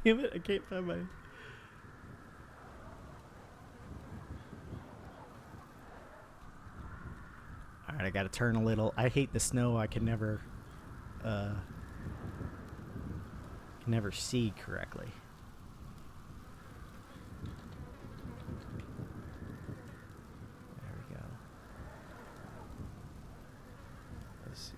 Damn it, I can't find my... Alright, I gotta turn a little. I hate the snow. I can never see correctly. There we go. Let's see.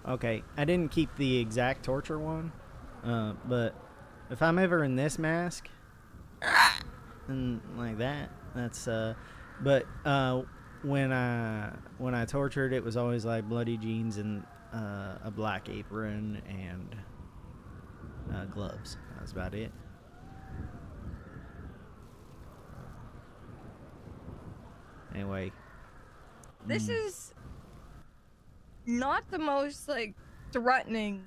Okay, I didn't keep the exact torture one, but if I'm ever in this mask, and like that, that's but when I tortured, it was always like bloody jeans and a black apron and gloves. That was about it. Anyway, This is not the most, like, threatening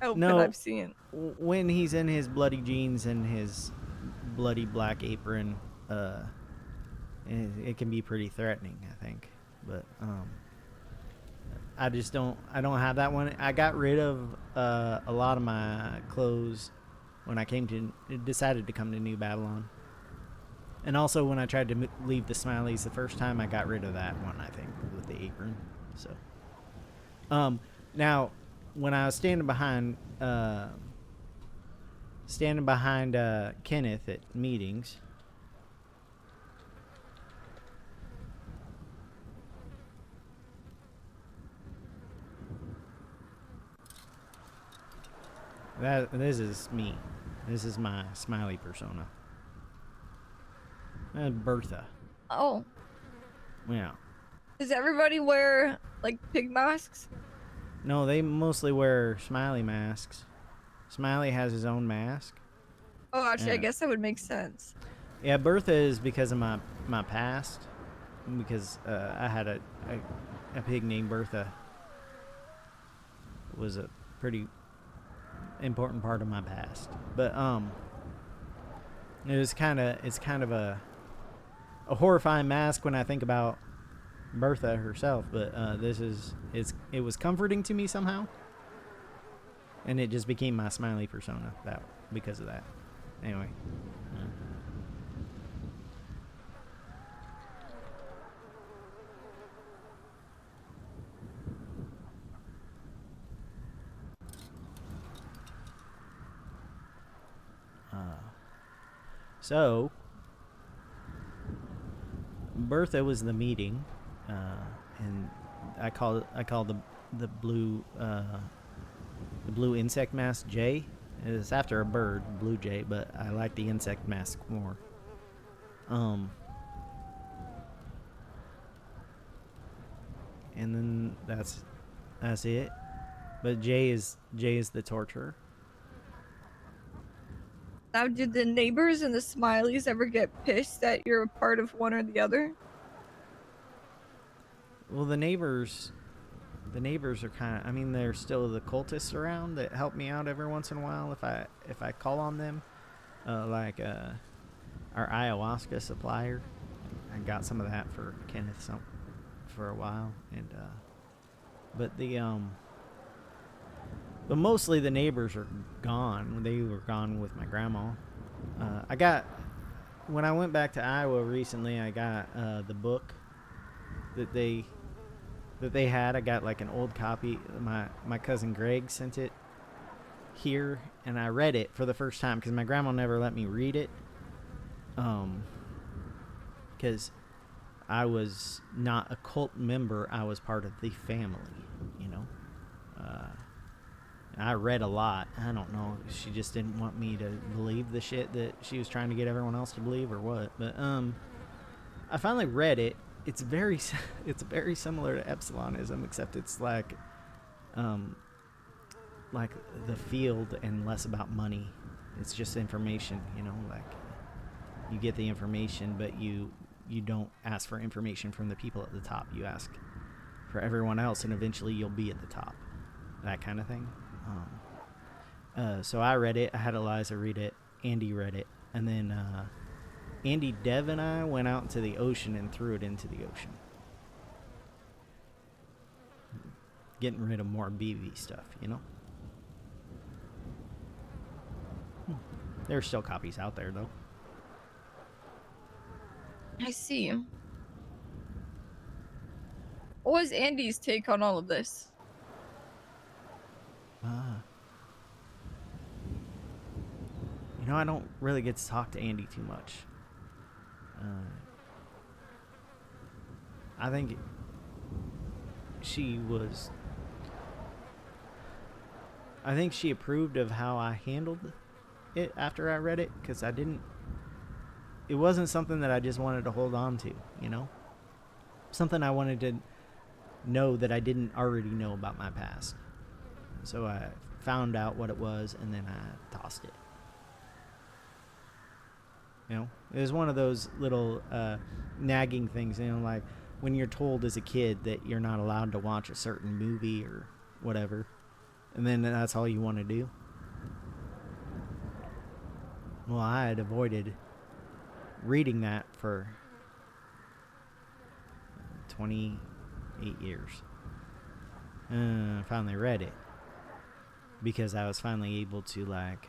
outfit I've seen. When he's in his bloody jeans and his bloody black apron, it can be pretty threatening, I think. But I don't have that one. I got rid of a lot of my clothes when I decided to come to New Babylon. And also when I tried to leave the Smileys the first time, I got rid of that one, I think, with the apron. So now when I was standing behind Kenneth at meetings, this is me. This is my Smiley persona. Bertha. Oh, Yeah. does everybody wear like pig masks? No, they mostly wear Smiley masks. Smiley has his own mask. Oh, actually, I Yeah. guess that would make sense. Yeah, Bertha is because of my past. Because I had a pig named Bertha. Was a pretty important part of my past. But it's kind of a horrifying mask when I think about Bertha herself. But it was comforting to me somehow, and it just became my Smiley persona that because of that. Anyway. So Bertha was the meeting, and I call the blue insect mask Jay. It's after a bird, blue jay, but I like the insect mask more. Um, and then that's it. But Jay is the torturer. Now, did the neighbors and the Smileys ever get pissed that you're a part of one or the other? Well, the neighbors are kind of. I mean, there's still the cultists around that help me out every once in a while if I call on them, like our ayahuasca supplier. I got some of that for Kenneth for a while, and but but mostly the neighbors are gone. They were gone with my grandma. I got when I went back to Iowa recently. I got the book that they had. I got like an old copy. My cousin Greg sent it here, and I read it for the first time because my grandma never let me read it. Because I was not a cult member. I was part of the family. You know. I read a lot. I don't know. She just didn't want me to believe the shit that she was trying to get everyone else to believe, or what. But I finally read it. It's very it's very similar to Epsilonism, except it's like the field and less about money. It's just information, you know, like you get the information, but you don't ask for information from the people at the top. You ask for everyone else, and eventually you'll be at the top. That kind of thing. So I read it. I had Eliza read it. Andy read it, and then Andy, Dev, and I went out into the ocean and threw it into the ocean. Getting rid of more BV stuff, you know? There's still copies out there, though. I see. What was Andy's take on all of this? You know, I don't really get to talk to Andy too much. I think she was. I think she approved of how I handled it after I read it, because I didn't. It wasn't something that I just wanted to hold on to, you know? Something I wanted to know that I didn't already know about my past. So I found out what it was, and then I tossed it. You know, it was one of those little nagging things, you know, like when you're told as a kid that you're not allowed to watch a certain movie or whatever, and then that's all you want to do. Well, I had avoided reading that for 28 years. I finally read it because I was finally able to, like,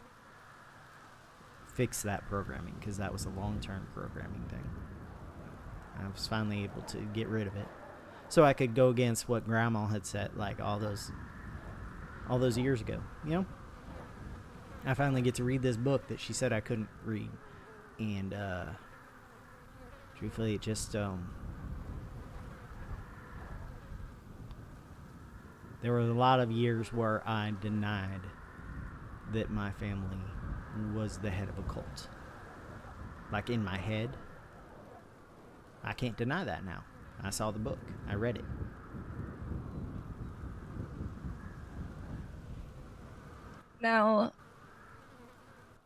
fix that programming, because that was a long-term programming thing. I was finally able to get rid of it, so I could go against what Grandma had said, like all those years ago. You know, I finally get to read this book that she said I couldn't read, and truthfully, it just there were a lot of years where I denied that my family was the head of a cult. Like in my head, I can't deny that now. I saw the book. I read it. Now,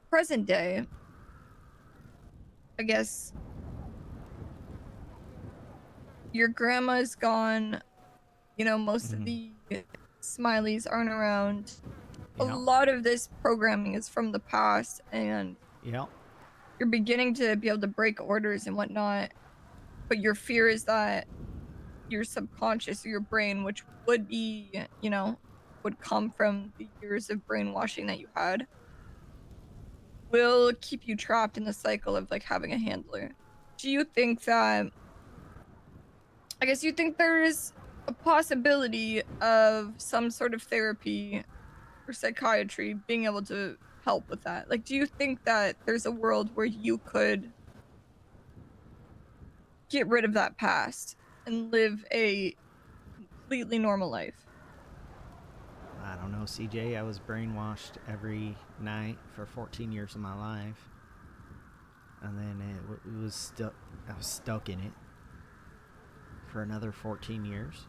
present day, I guess your grandma's gone. You know, most of Mm-hmm. the Smileys aren't around. A Yep. lot of this programming is from the past, and Yep. you're beginning to be able to break orders and whatnot. But your fear is that your subconscious or your brain, which would be, you know, would come from the years of brainwashing that you had, will keep you trapped in the cycle of like having a handler. Do you think that, I guess you think there's a possibility of some sort of therapy or psychiatry being able to help with that? Like, do you think that there's a world where you could get rid of that past and live a completely normal life? I don't know, CJ. I was brainwashed every night for 14 years of my life, and then it was stuck. I was stuck in it for another 14 years.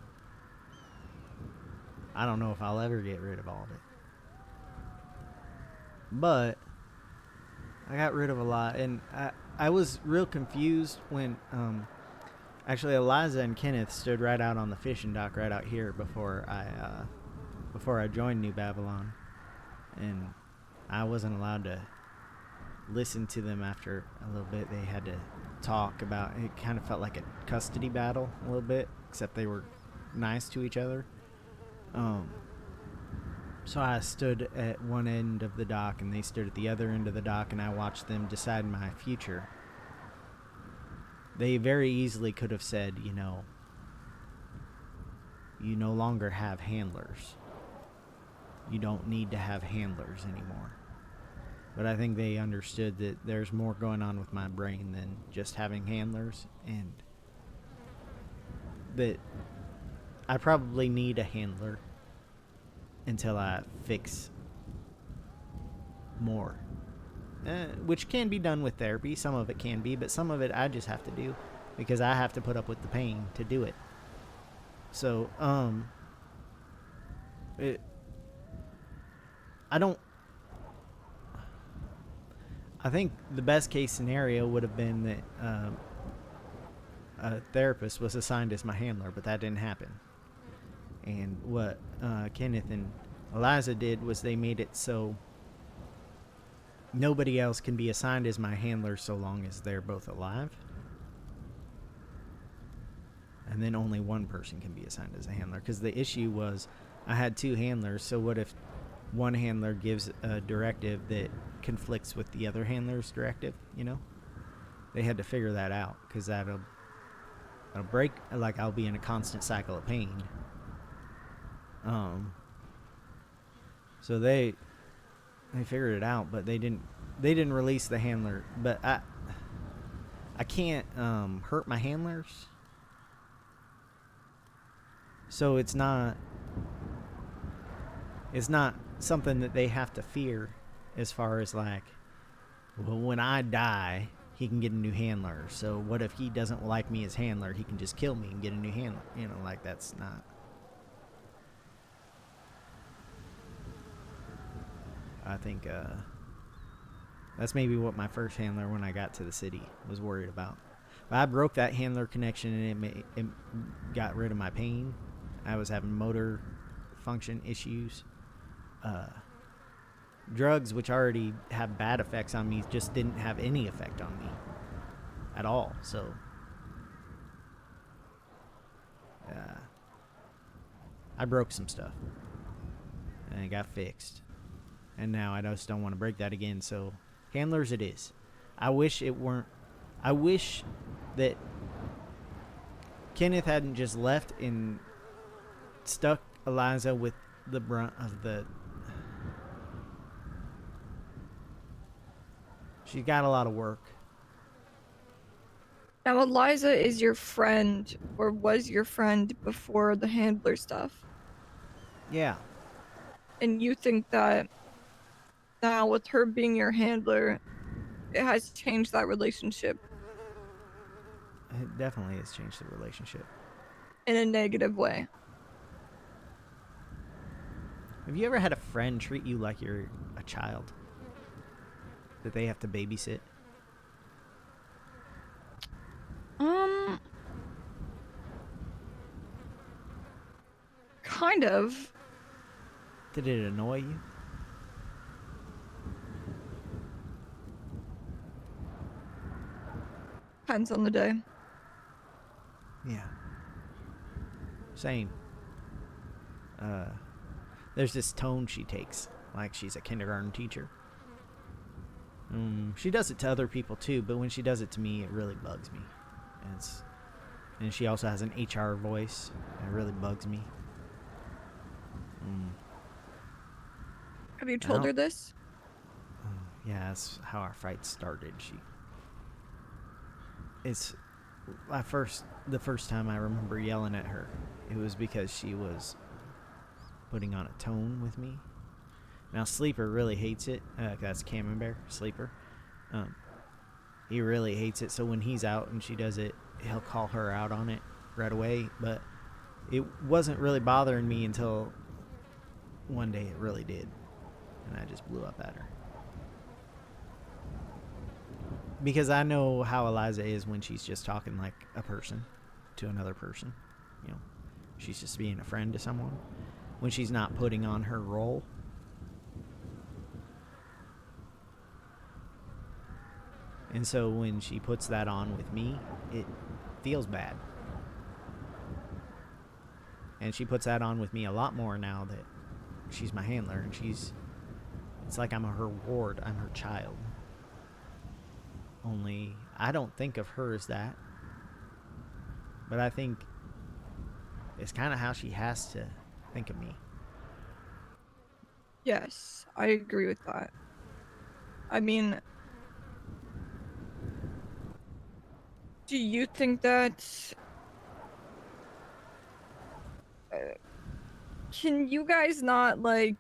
I don't know if I'll ever get rid of all of it, but I got rid of a lot, and I was real confused when actually Eliza and Kenneth stood right out on the fishing dock right out here before I joined New Babylon, and I wasn't allowed to listen to them after a little bit. They had to talk about it. Kind of felt like a custody battle a little bit, except they were nice to each other. So I stood at one end of the dock and they stood at the other end of the dock, and I watched them decide my future. They very easily could have said, you know, you no longer have handlers. You don't need to have handlers anymore. But I think they understood that there's more going on with my brain than just having handlers, and that I probably need a handler until I fix more. Which can be done with therapy. Some of it can be, but some of it I just have to do because I have to put up with the pain to do it. So, I don't. I think the best case scenario would have been that a therapist was assigned as my handler, but that didn't happen. And what Kenneth and Eliza did was they made it so nobody else can be assigned as my handler so long as they're both alive. And then only one person can be assigned as a handler. Because the issue was I had two handlers, so what if one handler gives a directive that conflicts with the other handler's directive, you know? They had to figure that out, because that'll break, like I'll be in a constant cycle of pain. So they figured it out, but they didn't release the handler. But I can't hurt my handlers, so it's not something that they have to fear, as far as like, well, when I die he can get a new handler, so what if he doesn't like me as handler, he can just kill me and get a new handler, you know, like that's not. I think that's maybe what my first handler when I got to the city was worried about. But I broke that handler connection, and it got rid of my pain. I was having motor function issues. Drugs, which already have bad effects on me, just didn't have any effect on me at all. So I broke some stuff, and it got fixed. And now I just don't want to break that again. So handlers it is. I wish it weren't. I wish that Kenneth hadn't just left and stuck Eliza with the brunt of the. She's got a lot of work. Now, Eliza is your friend, or was your friend before the handler stuff. Yeah. And you think that now, with her being your handler, it has changed that relationship? it definitely has changed the relationship. in a negative way. Have you ever had a friend treat you like you're a child that they have to babysit? Kind of. Did it annoy you? Depends on the day. Yeah. Same. There's this tone she takes, like she's a kindergarten teacher. She does it to other people too, but when she does it to me, it really bugs me. And she also has an HR voice. It really bugs me. Have you told her this? Yeah, that's how our fight started. The first time I remember yelling at her, it was because she was putting on a tone with me. Now Sleeper really hates it. That's Camembert, Sleeper. He really hates it. So when he's out and she does it, he'll call her out on it right away. But it wasn't really bothering me until one day it really did, and I just blew up at her. Because I know how Eliza is when she's just talking like a person to another person. You know, she's just being a friend to someone. When she's not putting on her role. And so when she puts that on with me, it feels bad. And she puts that on with me a lot more now that she's my handler. And it's like I'm her ward. I'm her child. Only I don't think of her as that. But I think it's kind of how she has to think of me. Yes, I agree with that. I mean, do you think that can you guys not like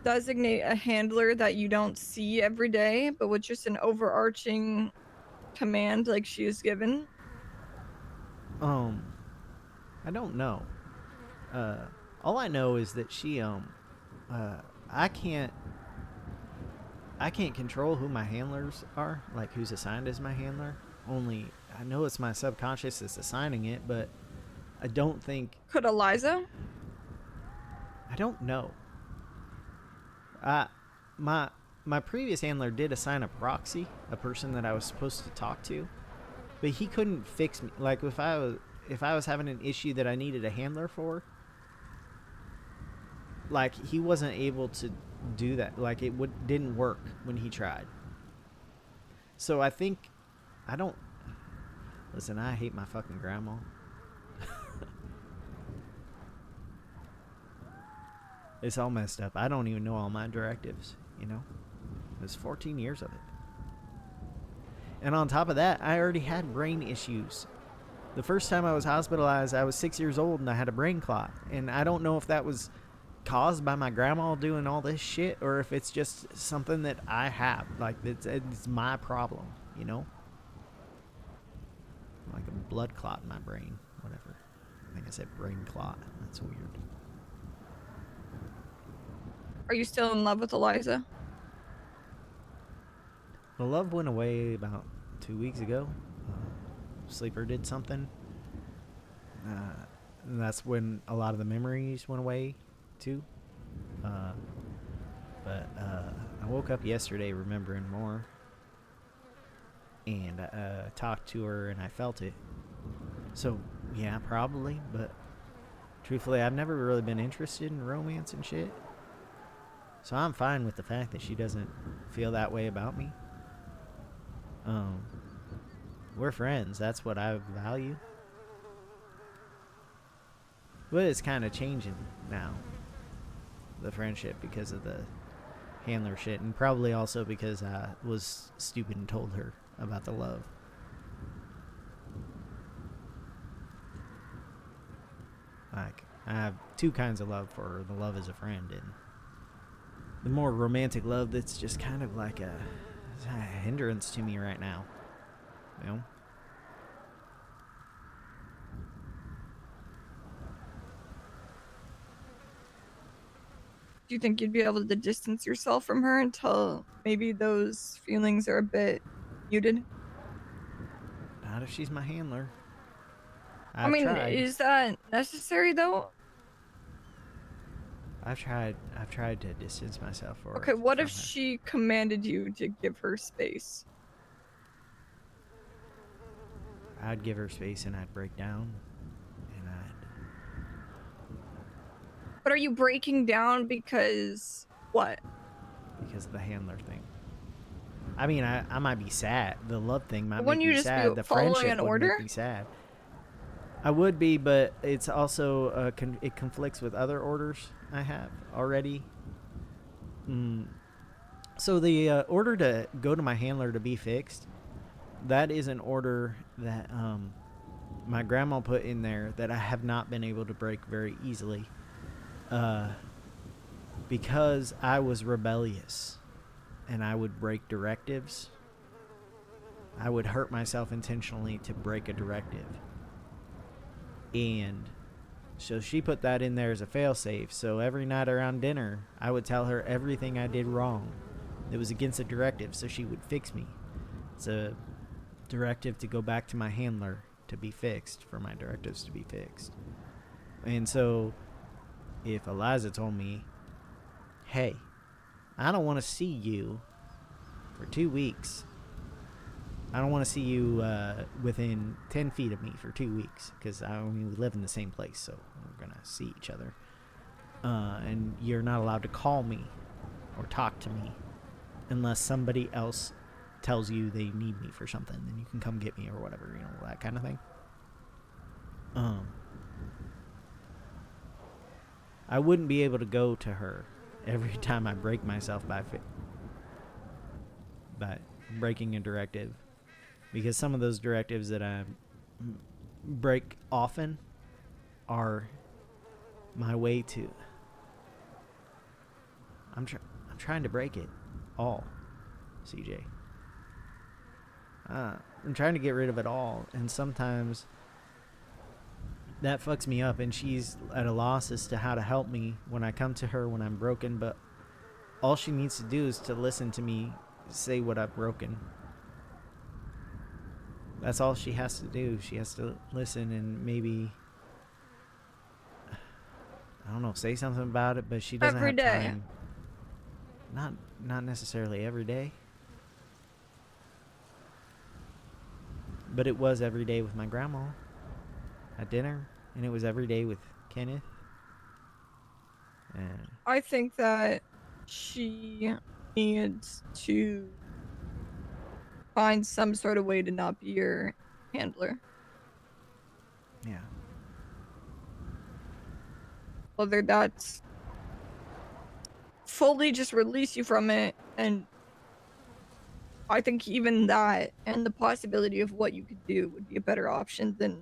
designate a handler that you don't see every day, but with just an overarching command like she is given? I don't know. All I know is that she I can't control who my handlers are, like who's assigned as my handler. Only I know it's my subconscious that's assigning it, but I don't think. Could Eliza? I don't know. My previous handler did assign a proxy, a person that I was supposed to talk to, but he couldn't fix me. Like if I was having an issue that I needed a handler for, like he wasn't able to do that. Like it didn't work when he tried. So I think I don't listen. I hate my fucking grandma. It's all messed up. I don't even know all my directives. You know, there's 14 years of it. And on top of that, I already had brain issues. The first time I was hospitalized, I was 6 years old and I had a brain clot. And I don't know if that was caused by my grandma doing all this shit or if it's just something that I have. Like, it's my problem, you know? Like a blood clot in my brain. Whatever. I think I said brain clot. That's weird. Are you still in love with Eliza? The love went away about 2 weeks ago. Sleeper did something. And that's when a lot of the memories went away, too. But I woke up yesterday remembering more. And I talked to her and I felt it. So, yeah, probably. But truthfully, I've never really been interested in romance and shit. So I'm fine with the fact that she doesn't feel that way about me. We're friends. That's what I value. But it's kind of changing now. The friendship because of the handler shit. And probably also because I was stupid and told her about the love. Like, I have two kinds of love for her. The love as a friend and the more romantic love that's just kind of like a, hindrance to me right now. You know? Do you think you'd be able to distance yourself from her until maybe those feelings are a bit muted? Not if she's my handler. I I've mean, tried. is that necessary though? I've tried to distance myself Okay, what if from her. she commanded you to give her space? I'd give her space and I'd break down, and But are you breaking down because what? because of the handler thing. I mean, I might be sad. The love thing might make Wouldn't you me just be sad. The following friendship an would make order? me sad. I would be, but it's also it conflicts with other orders I have already. Mm. So the order to go to my handler to be fixed, that is an order that my grandma put in there that I have not been able to break very easily, because I was rebellious and I would break directives. I would hurt myself intentionally to break a directive. And so she put that in there as a failsafe. So every night around dinner, I would tell her everything I did wrong that was against the directive, so she would fix me. It's a directive to go back to my handler to be fixed, for my directives to be fixed. And so if Eliza told me, hey, I don't want to see you for 2 weeks. I don't want to see you within 10 feet of me for 2 weeks, because we live in the same place, so we're going to see each other. And you're not allowed to call me or talk to me unless somebody else tells you they need me for something. Then you can come get me or whatever, that kind of thing. I wouldn't be able to go to her every time I break myself by breaking a directive, because some of those directives that I break often are my way to. I'm trying to break it all, CJ. I'm trying to get rid of it all, and sometimes that fucks me up, and she's at a loss as to how to help me when I come to her when I'm broken. But all she needs to do is to listen to me say what I've broken. That's all she has to do. She has to listen and maybe, I don't know, say something about it, but she doesn't Every have day. time. Not necessarily every day. But it was every day with my grandma at dinner, and it was every day with Kenneth. And I think that she needs to find some sort of way to not be your handler. yeah. Whether that's fully just release you from it, and I think even that and the possibility of what you could do would be a better option than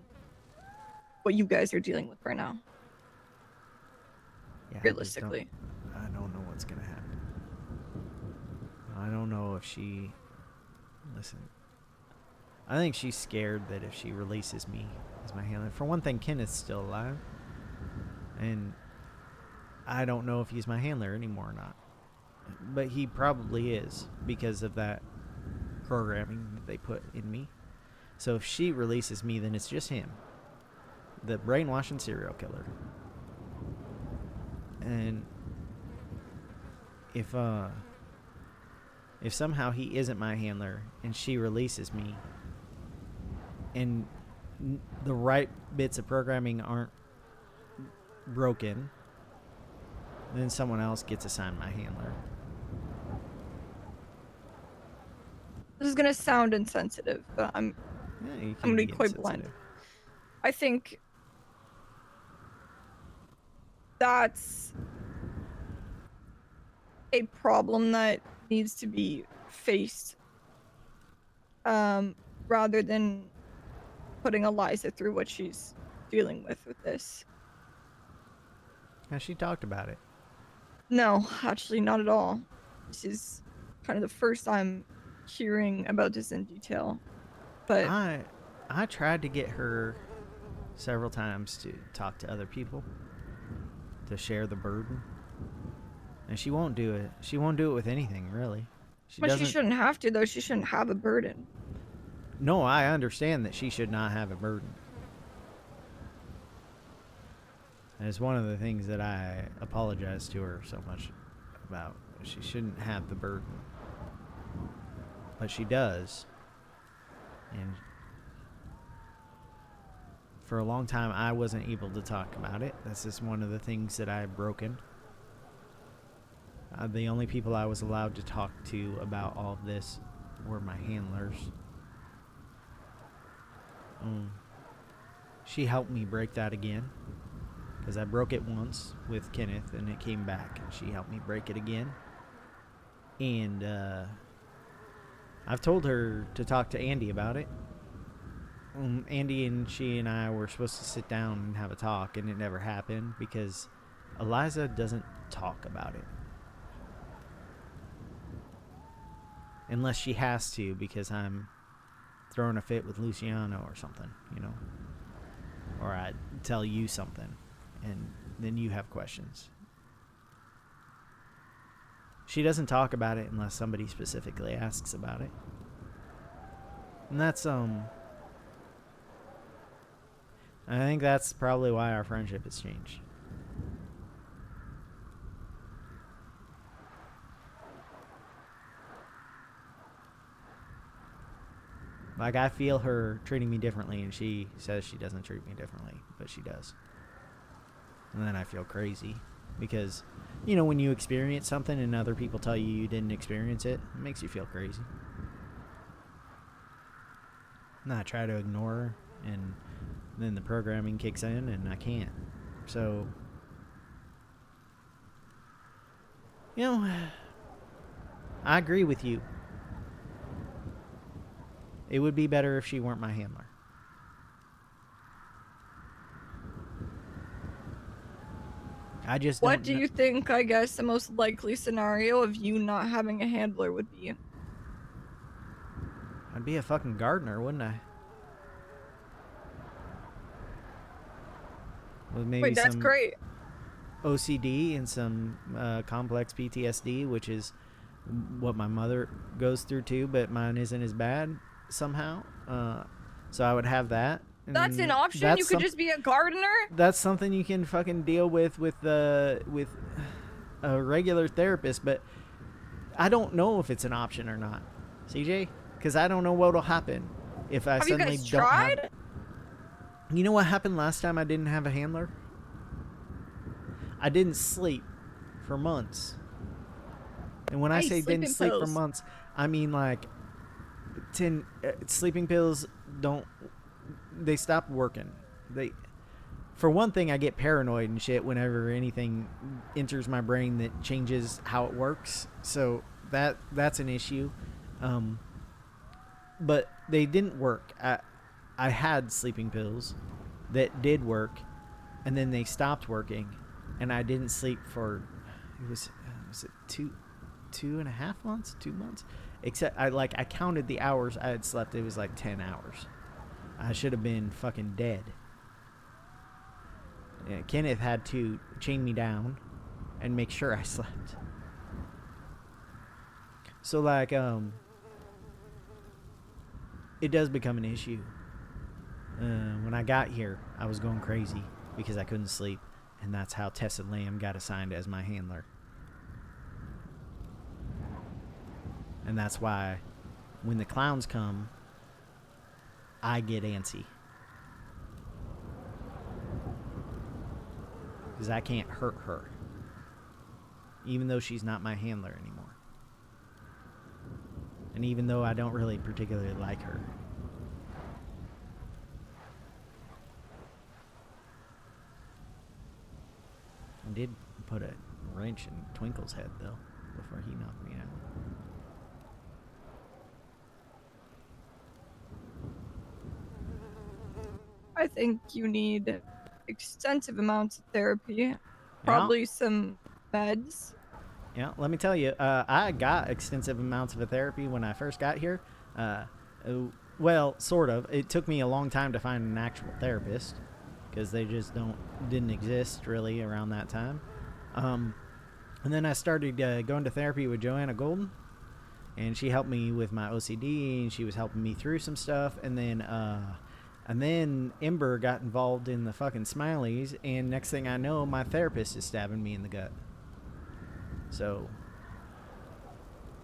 what you guys are dealing with right now, Yeah, realistically. I don't know what's going to happen. I don't know if she, listen, I think she's scared that if she releases me as my handler, for one thing, Kenneth's still alive, and I don't know if he's my handler anymore or not. But he probably is, because of that programming that they put in me. So if she releases me, then it's just him, the brainwashing serial killer. And if somehow he isn't my handler and she releases me, and the right bits of programming aren't broken, then someone else gets assigned my handler. This is gonna sound insensitive, but I'm You gonna can be be quite blunt. insensitive. I think that's a problem that needs to be faced, rather than putting Eliza through what she's dealing with this. Yeah, she talked about it. No, actually, not at all. This is kind of the first I'm hearing about this in detail. But I tried to get her several times to talk to other people, to share the burden. And she won't do it. She won't do it with anything, really. She But she doesn't. shouldn't have to, though. She shouldn't have a burden. No, I understand that she should not have a burden. And it's one of the things that I apologize to her so much about. She shouldn't have the burden. But she does. And for a long time, I wasn't able to talk about it. This is one of the things that I've broken. The only people I was allowed to talk to about all of this were my handlers. She helped me break that again. Because I broke it once with Kenneth and it came back. And she helped me break it again. And I've told her to talk to Andy about it. Andy and she and I were supposed to sit down and have a talk, and it never happened because Eliza doesn't talk about it. Unless she has to, because I'm throwing a fit with Luciano or something, you know. Or I tell you something, and then you have questions. She doesn't talk about it unless somebody specifically asks about it. And that's, I think that's probably why our friendship has changed. Like, I feel her treating me differently, and she says she doesn't treat me differently, but she does. And then I feel crazy. Because, you know, when you experience something and other people tell you you didn't experience it, it makes you feel crazy. And I try to ignore her, and then the programming kicks in, and I can't. So, you know, I agree with you. It would be better if she weren't my handler. I just What don't do kn- you think, I guess, the most likely scenario of you not having a handler would be? I'd be a fucking gardener, wouldn't I? With maybe Wait, that's some great. OCD and some complex PTSD, which is what my mother goes through too, but mine isn't as bad somehow. So I would have that. That's an option? You could just be a gardener? That's something you can fucking deal with a regular therapist, but I don't know if it's an option or not, CJ, because I don't know what'll happen if I Have you suddenly guys don't tried? have. You know what happened last time I didn't have a handler? I didn't sleep for months. And when I say didn't sleep for months, I mean like 10 sleeping pills they stop working. For one thing, I get paranoid and shit whenever anything enters my brain that changes how it works. So that's an issue. But they didn't work. I had sleeping pills that did work, and then they stopped working, and I didn't sleep for was it 2.5 months, 2 months. Except I counted the hours I had slept. It was like 10 hours. I should have been fucking dead. Yeah, Kenneth had to chain me down and make sure I slept. So like it does become an issue. When I got here, I was going crazy because I couldn't sleep, and that's how Tessa Lamb got assigned as my handler. And that's why when the clowns come, I get antsy. Because I can't hurt her. Even though she's not my handler anymore. And even though I don't really particularly like her. I did put a wrench in Twinkle's head, though, before he knocked me out. I think you need extensive amounts of therapy, probably some meds. Yeah, let me tell you, I got extensive amounts of therapy when I first got here. Well, sort of. It took me a long time to find an actual therapist because they just didn't exist really around that time. And then I started going to therapy with Joanna Golden, and she helped me with my OCD, and she was helping me through some stuff. And then Ember got involved in the fucking Smileys, and next thing I know, my therapist is stabbing me in the gut. So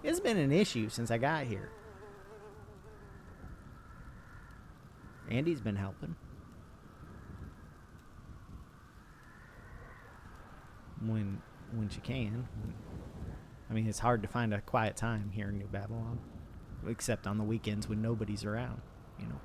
it's been an issue since I got here. Andy's been helping when she can. I mean, it's hard to find a quiet time here in New Babylon, except on the weekends when nobody's around, you know.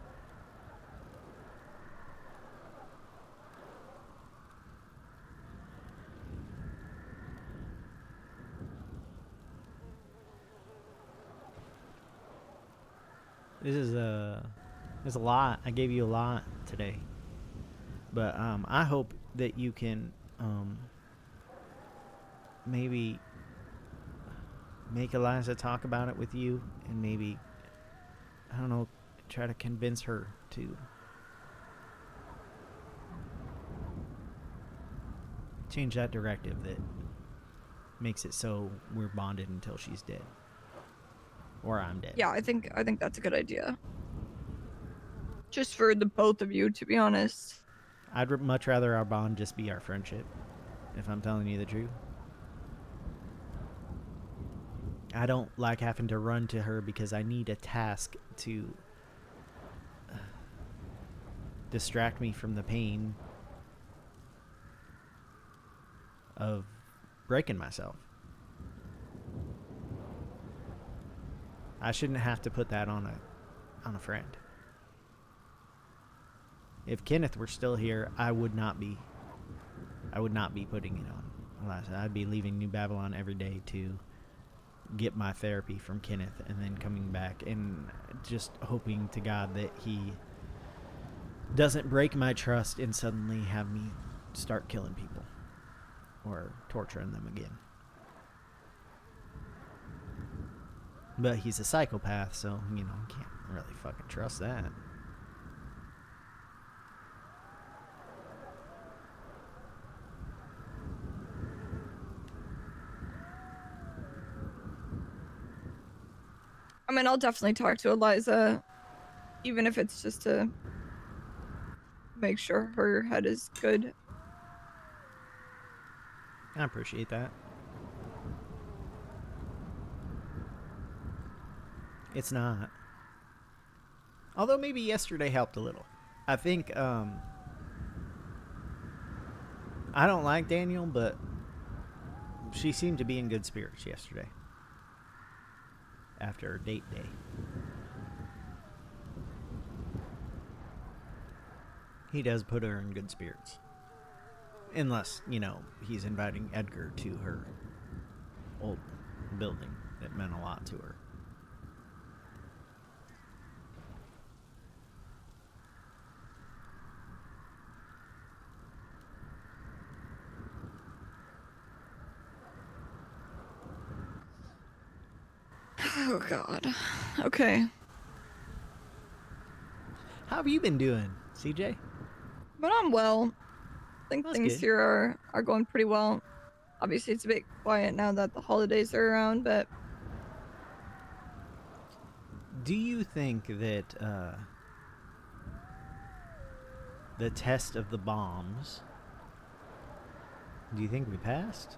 There's a lot. I gave you a lot today, but I hope that you can maybe make Eliza talk about it with you, and maybe, I don't know, try to convince her to change that directive that makes it so we're bonded until she's dead, or I'm dead. Yeah, I think that's a good idea. Just for the both of you, to be honest. I'd much rather our bond just be our friendship, if I'm telling you the truth. I don't like having to run to her because I need a task to distract me from the pain of breaking myself. I shouldn't have to put that on a friend. If Kenneth were still here, I would not be putting it on. I'd be leaving New Babylon every day to get my therapy from Kenneth, and then coming back and just hoping to God that he doesn't break my trust and suddenly have me start killing people or torturing them again. But he's a psychopath, so, you know, can't really fucking trust that. I mean, I'll definitely talk to Eliza, even if it's just to make sure her head is good. I appreciate that. It's not. Although maybe yesterday helped a little. I think, I don't like Daniel, but she seemed to be in good spirits yesterday. After date day. He does put her in good spirits. Unless, you know, he's inviting Edgar to her old building that meant a lot to her. Oh, God. Okay. How have you been doing, CJ? But I'm well. I think That's things good. here are going pretty well. Obviously, it's a bit quiet now that the holidays are around, but... Do you think that the test of the bombs, do you think we passed?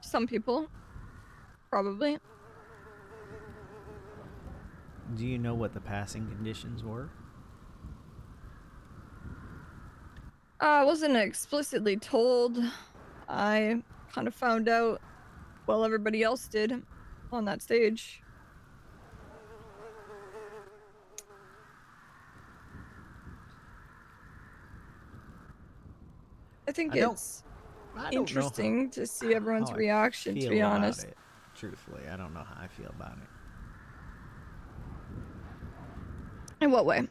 Some people. Probably. Do you know what the passing conditions were? I wasn't explicitly told. I kind of found out while everybody else did on that stage. I think it's interesting to see everyone's reaction, to be honest. About it. Truthfully, I don't know how I feel about it. In what way?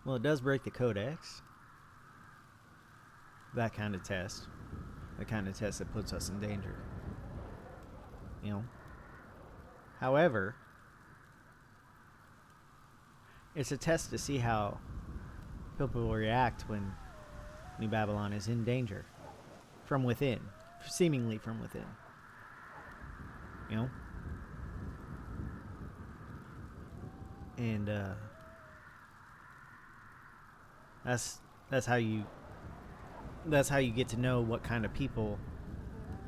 Well, it does break the codex. That kind of test. The kind of test that puts us in danger. You know? However, it's a test to see how people will react when New Babylon is in danger. from within, seemingly from within. You know? And that's how you get to know what kind of people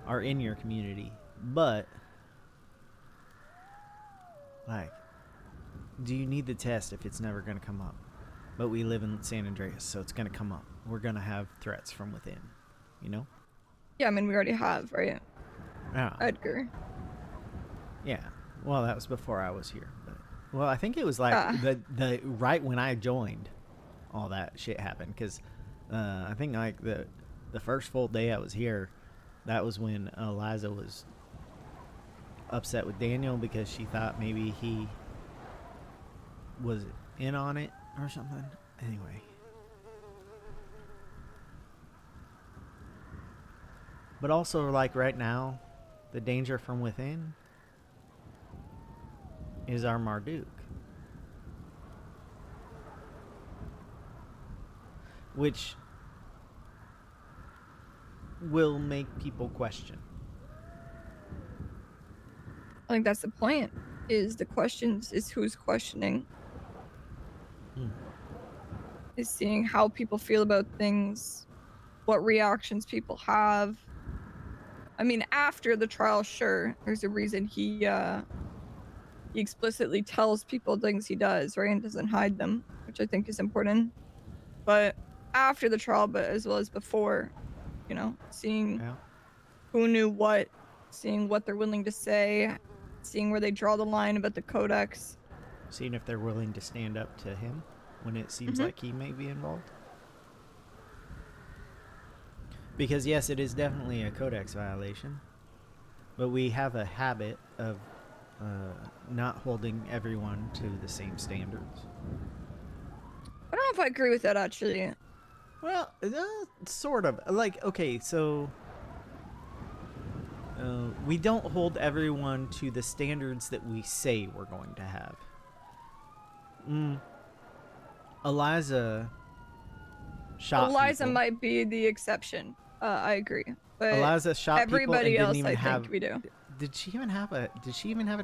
are in your community. But like, do you need the test if it's never going to come up? But we live in San Andreas, so it's going to come up. We're going to have threats from within, you know? Yeah, I mean, we already have, right? Yeah. Edgar. Yeah. Well, that was before I was here. But, well, I think it was like the right when I joined, all that shit happened. Because I think like the first full day I was here, that was when Eliza was upset with Daniel because she thought maybe he was in on it or something. Anyway. But also, like, right now, the danger from within is our Marduk. Which will make people question. I think that's the point. Is the questions is who's questioning. Is seeing how people feel about things, what reactions people have. I mean, after the trial, sure, there's a reason he explicitly tells people things he does, right, and doesn't hide them, which I think is important. But after the trial, but as well as before, you know, seeing who knew what, seeing what they're willing to say, seeing where they draw the line about the codex. Seeing if they're willing to stand up to him when it seems like he may be involved. Because yes, it is definitely a codex violation, but we have a habit of not holding everyone to the same standards. I don't know if I agree with that, actually. Well, sort of. Like, okay, so we don't hold everyone to the standards that we say we're going to have. Eliza shot Eliza people. might be the exception. I agree. But Eliza shot everybody people and else, didn't even have. we do. Did she even have a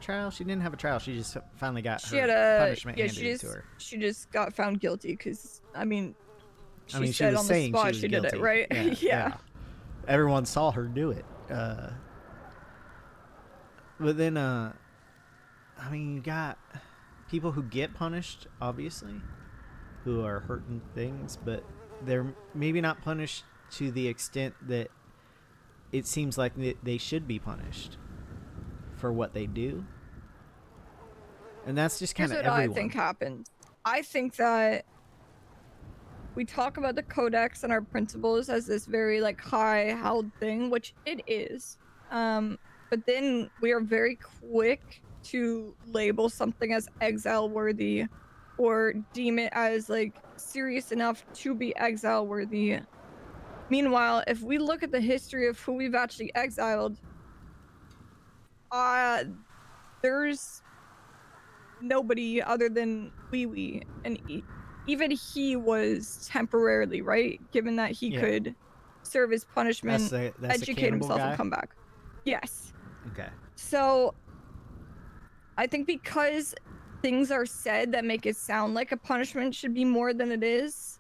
trial? She didn't have a trial. She just finally got She her had a punishment handed to her. She just got found guilty because she she said was on the saying spot she she did guilty. it, right? Yeah. Everyone saw her do it. But then, you got people who get punished, obviously, who are hurting things, but they're maybe not punished to the extent that it seems like they should be punished for what they do. And that's just kind of everyone. Here's what I think happened. I think that we talk about the codex and our principles as this very like high held thing, which it is. But then we are very quick to label something as exile worthy or deem it as like serious enough to be exile worthy. Meanwhile, if we look at the history of who we've actually exiled, there's nobody other than Wee, and even he was temporarily, right? Given that he could serve his punishment, that's educate himself, guy? and come back. Yes. Okay. So I think because things are said that make it sound like a punishment should be more than it is,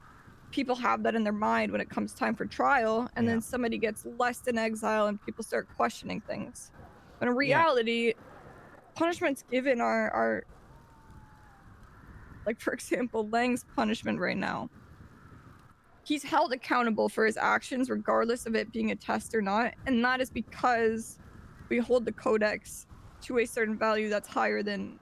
people have that in their mind when it comes time for trial, and then somebody gets less than exile and people start questioning things. But in reality, punishments given are like, for example, Lang's punishment right now. He's held accountable for his actions regardless of it being a test or not, and that is because we hold the codex to a certain value that's higher than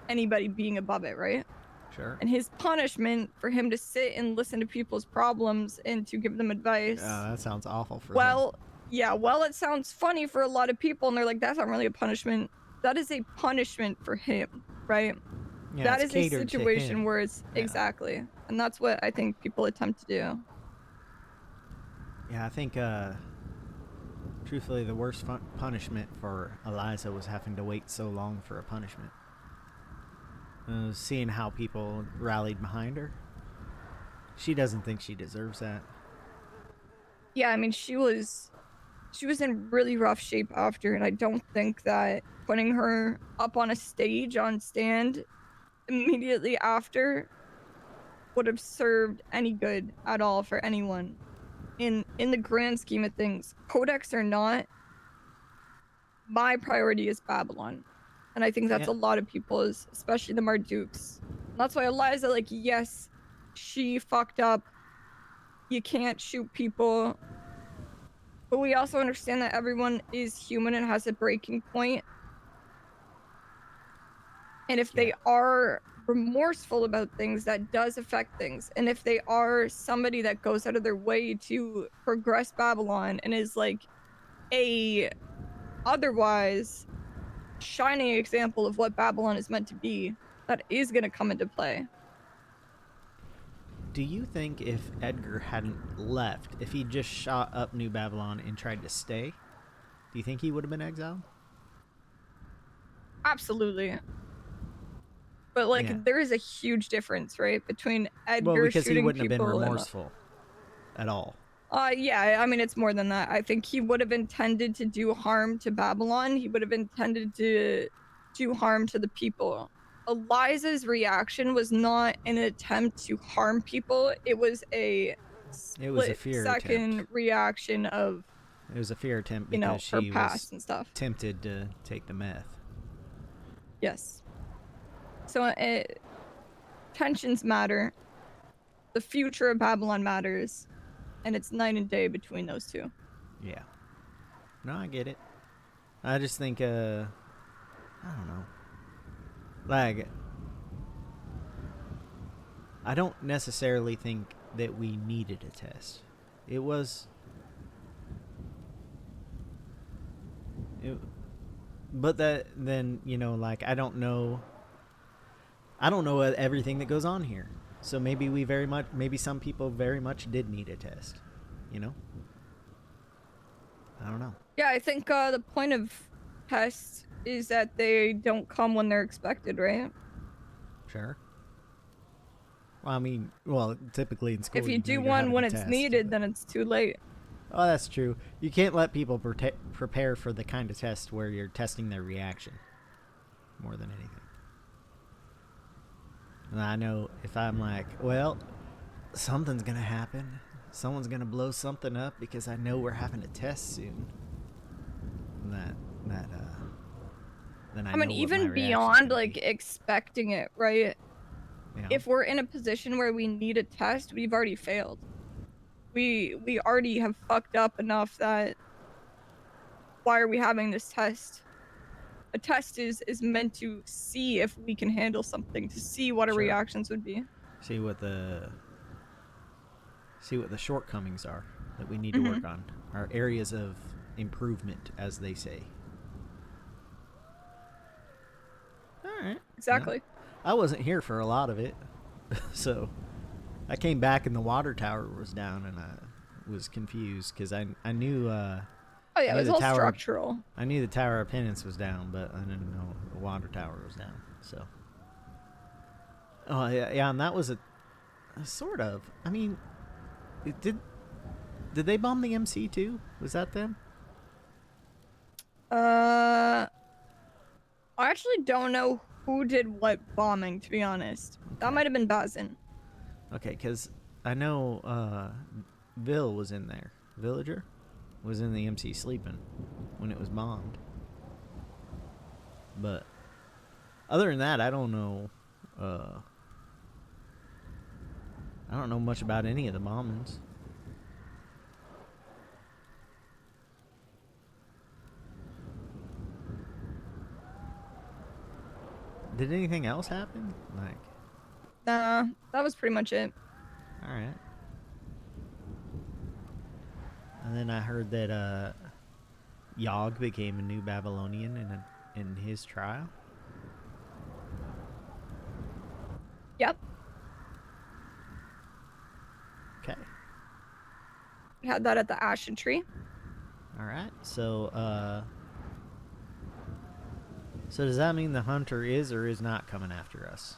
anybody being above it, right? Sure. And his punishment for him to sit and listen to people's problems and to give them advice. That sounds awful for him. Yeah, it sounds funny for a lot of people, and they're like, that's not really a punishment. That is a punishment for him, right? Yeah, that is a situation where it's exactly. And that's what I think people attempt to do. Yeah, I think, truthfully, the worst punishment for Eliza was having to wait so long for a punishment. Seeing how people rallied behind her. She doesn't think she deserves that. Yeah, I mean, she was she was in really rough shape after, and I don't think that putting her up on a stage on stand immediately after would have served any good at all for anyone. In the grand scheme of things, codex or not, my priority is Babylon. And I think that's Yeah. a lot of people's, especially the Mardukes. And that's why Eliza, like, yes, she fucked up. You can't shoot people. But we also understand that everyone is human and has a breaking point. And if Yeah. they are remorseful about things, that does affect things. And if they are somebody that goes out of their way to progress Babylon and is like a otherwise shining example of what Babylon is meant to be, that is going to come into play. Do you think if Edgar hadn't left, if he just shot up New Babylon and tried to stay, do you think he would have been exiled? Absolutely. But like, Yeah. there is a huge difference, right, between Well, Edgar because he shooting wouldn't have been people and remorseful at all. yeah, I mean, it's more than that. I think he would have intended to do harm to Babylon. He would have intended to do harm to the people. Eliza's reaction was not an attempt to harm people. It was a It was a split fear attempt. second reaction of, It was a fear attempt you because know, her she was past and stuff. tempted to take the meth. Yes. So tensions matter. The future of Babylon matters. And it's night and day between those two. Yeah. No, I get it. I just think, I don't know. Like, I don't necessarily think that we needed a test. It was. But that, then, like, I don't know everything that goes on here. So maybe some people very much did need a test. I don't know. Yeah, I think the point of tests is that they don't come when they're expected, right? Sure. Well, I mean, typically in school, If you you know do you're one having when a it's test. needed, But... then it's too late. Oh, that's true. You can't let people prepare for the kind of test where you're testing their reaction more than anything. And I know if I'm like, well, something's going to happen. Someone's going to blow something up because I know we're having a test soon. Then I mean, know what my even reaction's beyond gonna like be. expecting it, right? You know? If we're in a position where we need a test, we've already failed. We already have fucked up enough that why are we having this test? A test is meant to see if we can handle something, to see what our Sure. reactions would be. See what the shortcomings are that we need to work on. Our areas of improvement, as they say. All right. Exactly. I wasn't here for a lot of it, so I came back and the water tower was down, and I was confused because I knew. Oh yeah, I it knew was the all tower. structural. I knew the Tower of Penance was down, but I didn't know the water tower was down. So. Oh yeah, and that was a sort of. I mean, did they bomb the MC too? Was that them? I actually don't know who did what bombing, to be honest. Okay. That might have been Bazin. Okay, because I know Vil was in there. Villager was in the MC sleeping when it was bombed. But other than that, I don't know. I don't know much about any of the bombings. Did anything else happen? Like, Nah, that was pretty much it. all right. And then I heard that Yogg became a new Babylonian in his trial. Yep. Okay. We had that at the Ashen Tree. All right. So does that mean the hunter is or is not coming after us?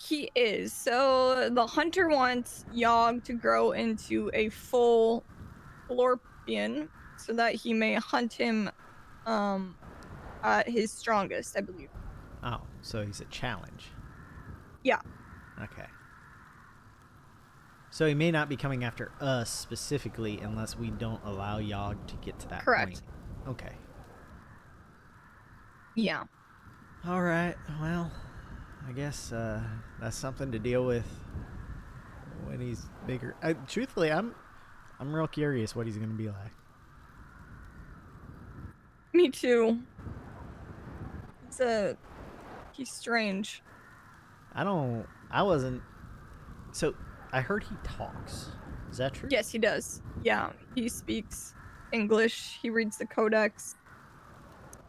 He is. So the hunter wants Yogg to grow into a full Florpian. so that he may hunt him at his strongest, I believe. Oh, so he's a challenge. Yeah, Okay. So he may not be coming after us specifically unless we don't allow Yogg to get to that point. correct. Okay. Yeah. All right. Well, I guess that's something to deal with when he's bigger. Truthfully, I'm real curious what he's gonna be like. Me too. He's strange. I wasn't. So I heard he talks. Is that true? Yes, he does. Yeah, he speaks English. He reads the codex.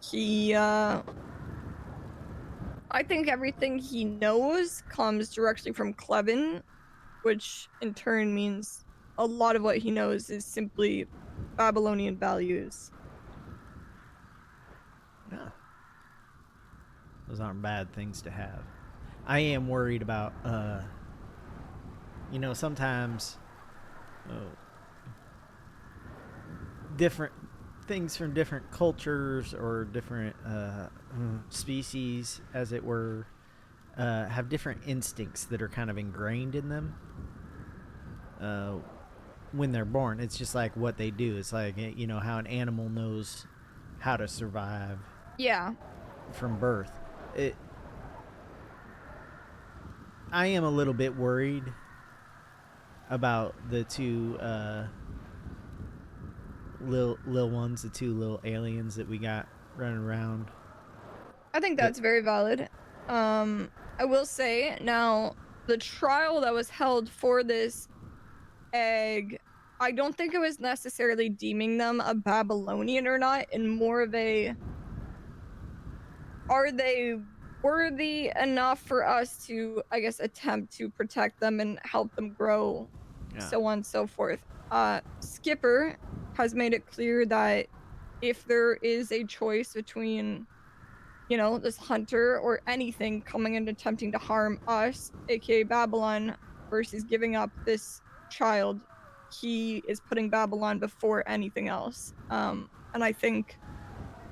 He I think everything he knows comes directly from Clevin, which in turn means a lot of what he knows is simply Babylonian values. Yeah. Those aren't bad things to have. I am worried about, sometimes different things from different cultures or different species, as it were, have different instincts that are kind of ingrained in them when they're born. It's just like what they do. It's like, how an animal knows how to survive Yeah. from birth. I am a little bit worried about the two lil ones, the two little aliens that we got running around. I think that's very valid. I will say now the trial that was held for this egg, I don't think it was necessarily deeming them a Babylonian or not, and more of a, are they worthy enough for us to, I guess, attempt to protect them and help them grow, Yeah. so on and so forth. Skipper has made it clear that if there is a choice between, this hunter or anything coming and attempting to harm us, aka Babylon, versus giving up this child, he is putting Babylon before anything else. And I think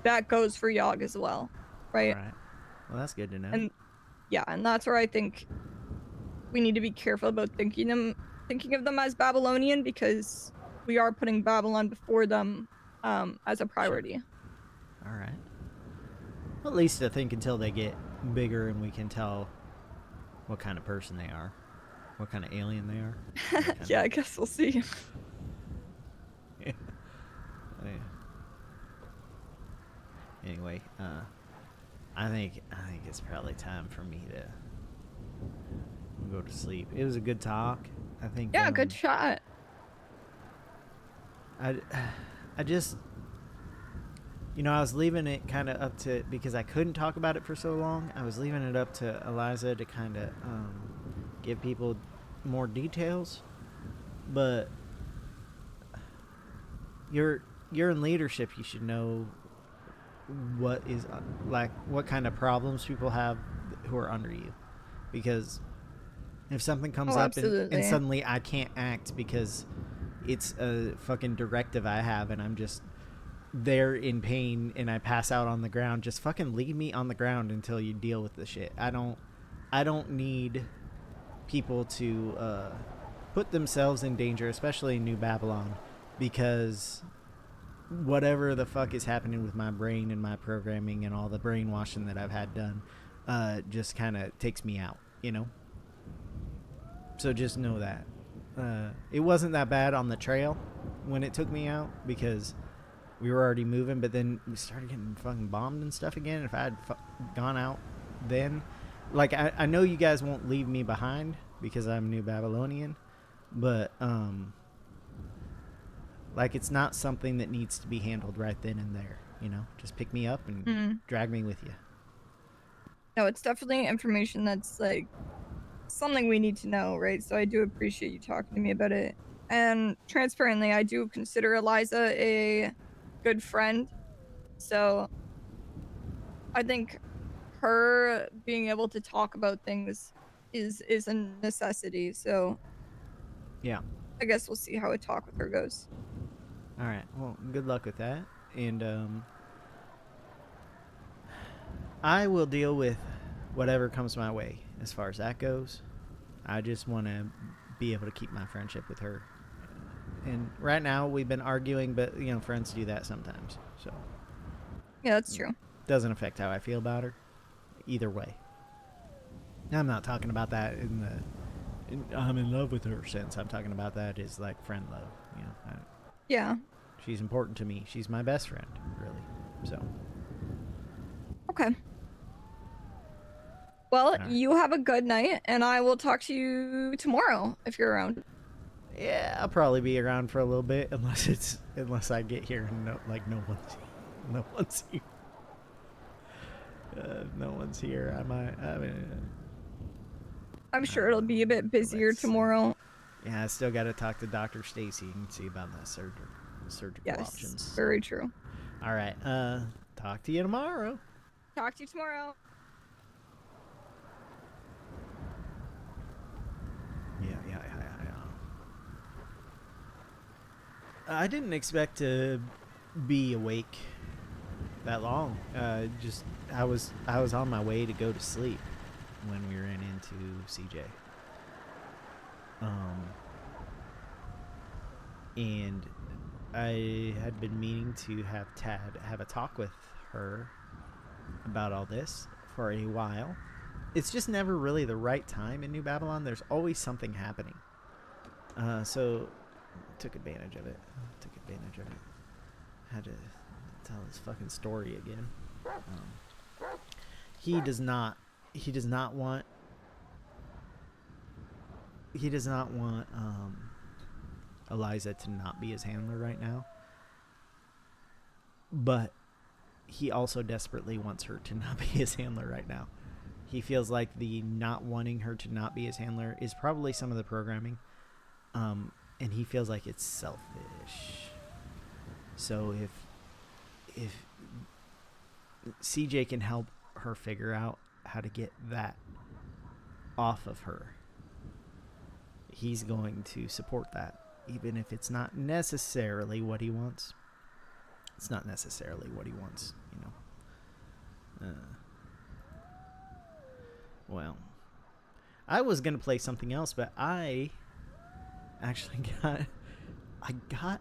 that goes for Yogg as well, right? Right. Well, that's good to know. And yeah, and that's where I think we need to be careful about thinking of them as Babylonian, because we are putting Babylon before them as a priority. Sure. All right. Well, at least I think until they get bigger and we can tell what kind of person they are, what kind of alien they are. Yeah, I guess we'll see. Yeah. Anyway, I think it's probably time for me to go to sleep. It was a good talk. I think. Yeah, good shot. I just, I was leaving it kind of up to, because I couldn't talk about it for so long. I was leaving it up to Eliza to kind of give people more details, but you're in leadership. You should know what is what kind of problems people have who are under you, because if something comes up and suddenly I can't act because it's a fucking directive I have and I'm just there in pain and I pass out on the ground, just fucking leave me on the ground until you deal with the shit. I don't need people to put themselves in danger, especially in New Babylon, because whatever the fuck is happening with my brain and my programming and all the brainwashing that I've had done just kind of takes me out, So just know that. It wasn't that bad on the trail when it took me out because we were already moving, but then we started getting fucking bombed and stuff again. If I had gone out then, like, I know you guys won't leave me behind because I'm New Babylonian, but like, it's not something that needs to be handled right then and there, just pick me up and drag me with you. No, it's definitely information that's like something we need to know, right? So I do appreciate you talking to me about it. And transparently, I do consider Eliza a good friend. So I think her being able to talk about things is a necessity. So yeah, I guess we'll see how a talk with her goes. All right. Well, good luck with that, and I will deal with whatever comes my way as far as that goes. I just want to be able to keep my friendship with her. And right now we've been arguing, but you know, friends do that sometimes. So Yeah, that's true. doesn't affect how I feel about her either way. I'm not talking about that I'm in love with her sense. I'm talking about that as like friend love. You know, Yeah. she's important to me. She's my best friend, really. So Okay. Well, right. you have a good night, and I will talk to you tomorrow if you're around. Yeah, I'll probably be around for a little bit unless I get here and no one's here. No one's here. I mean, I'm sure it'll be a bit busier let's see. tomorrow. Yeah, I still got to talk to Dr. Stacy and see about the surgical Yes, options. very true. All right. Talk to you tomorrow. Talk to you tomorrow. Yeah. I didn't expect to be awake that long. Just I was on my way to go to sleep when we ran into CJ. And I had been meaning to have Tad have a talk with her about all this for a while. It's just never really the right time in New Babylon. There's always something happening. So took advantage of it. Had to tell his fucking story again. He does not want Eliza to not be his handler right now. But he also desperately wants her to not be his handler right now. He feels like the not wanting her to not be his handler is probably some of the programming. And he feels like it's selfish. So if CJ can help her figure out how to get that off of her, he's going to support that, even if it's not necessarily what he wants. It's not necessarily what he wants, you know. Well, I was gonna play something else, but I actually got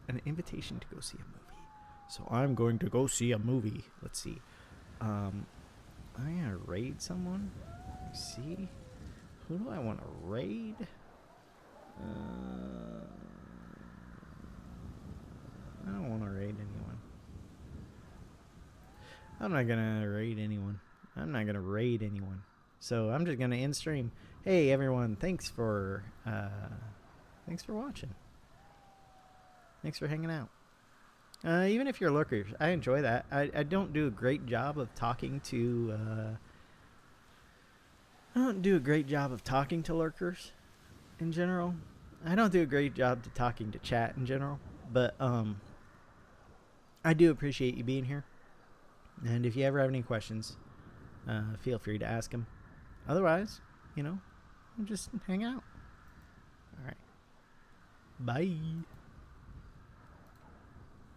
an invitation to go see a movie, so I'm going to go see a movie. Let's see. I'm gonna raid someone. Let's see. Who do I want to raid? I don't want to raid anyone. I'm not gonna raid anyone. So I'm just gonna end stream. Hey everyone, thanks for watching. Thanks for hanging out. Even if you're lurkers, I enjoy that. I don't do a great job of talking to lurkers in general. I don't do a great job to talking to chat in general, but I do appreciate you being here. And if you ever have any questions, feel free to ask them. Otherwise, you know, just hang out. All right. Bye.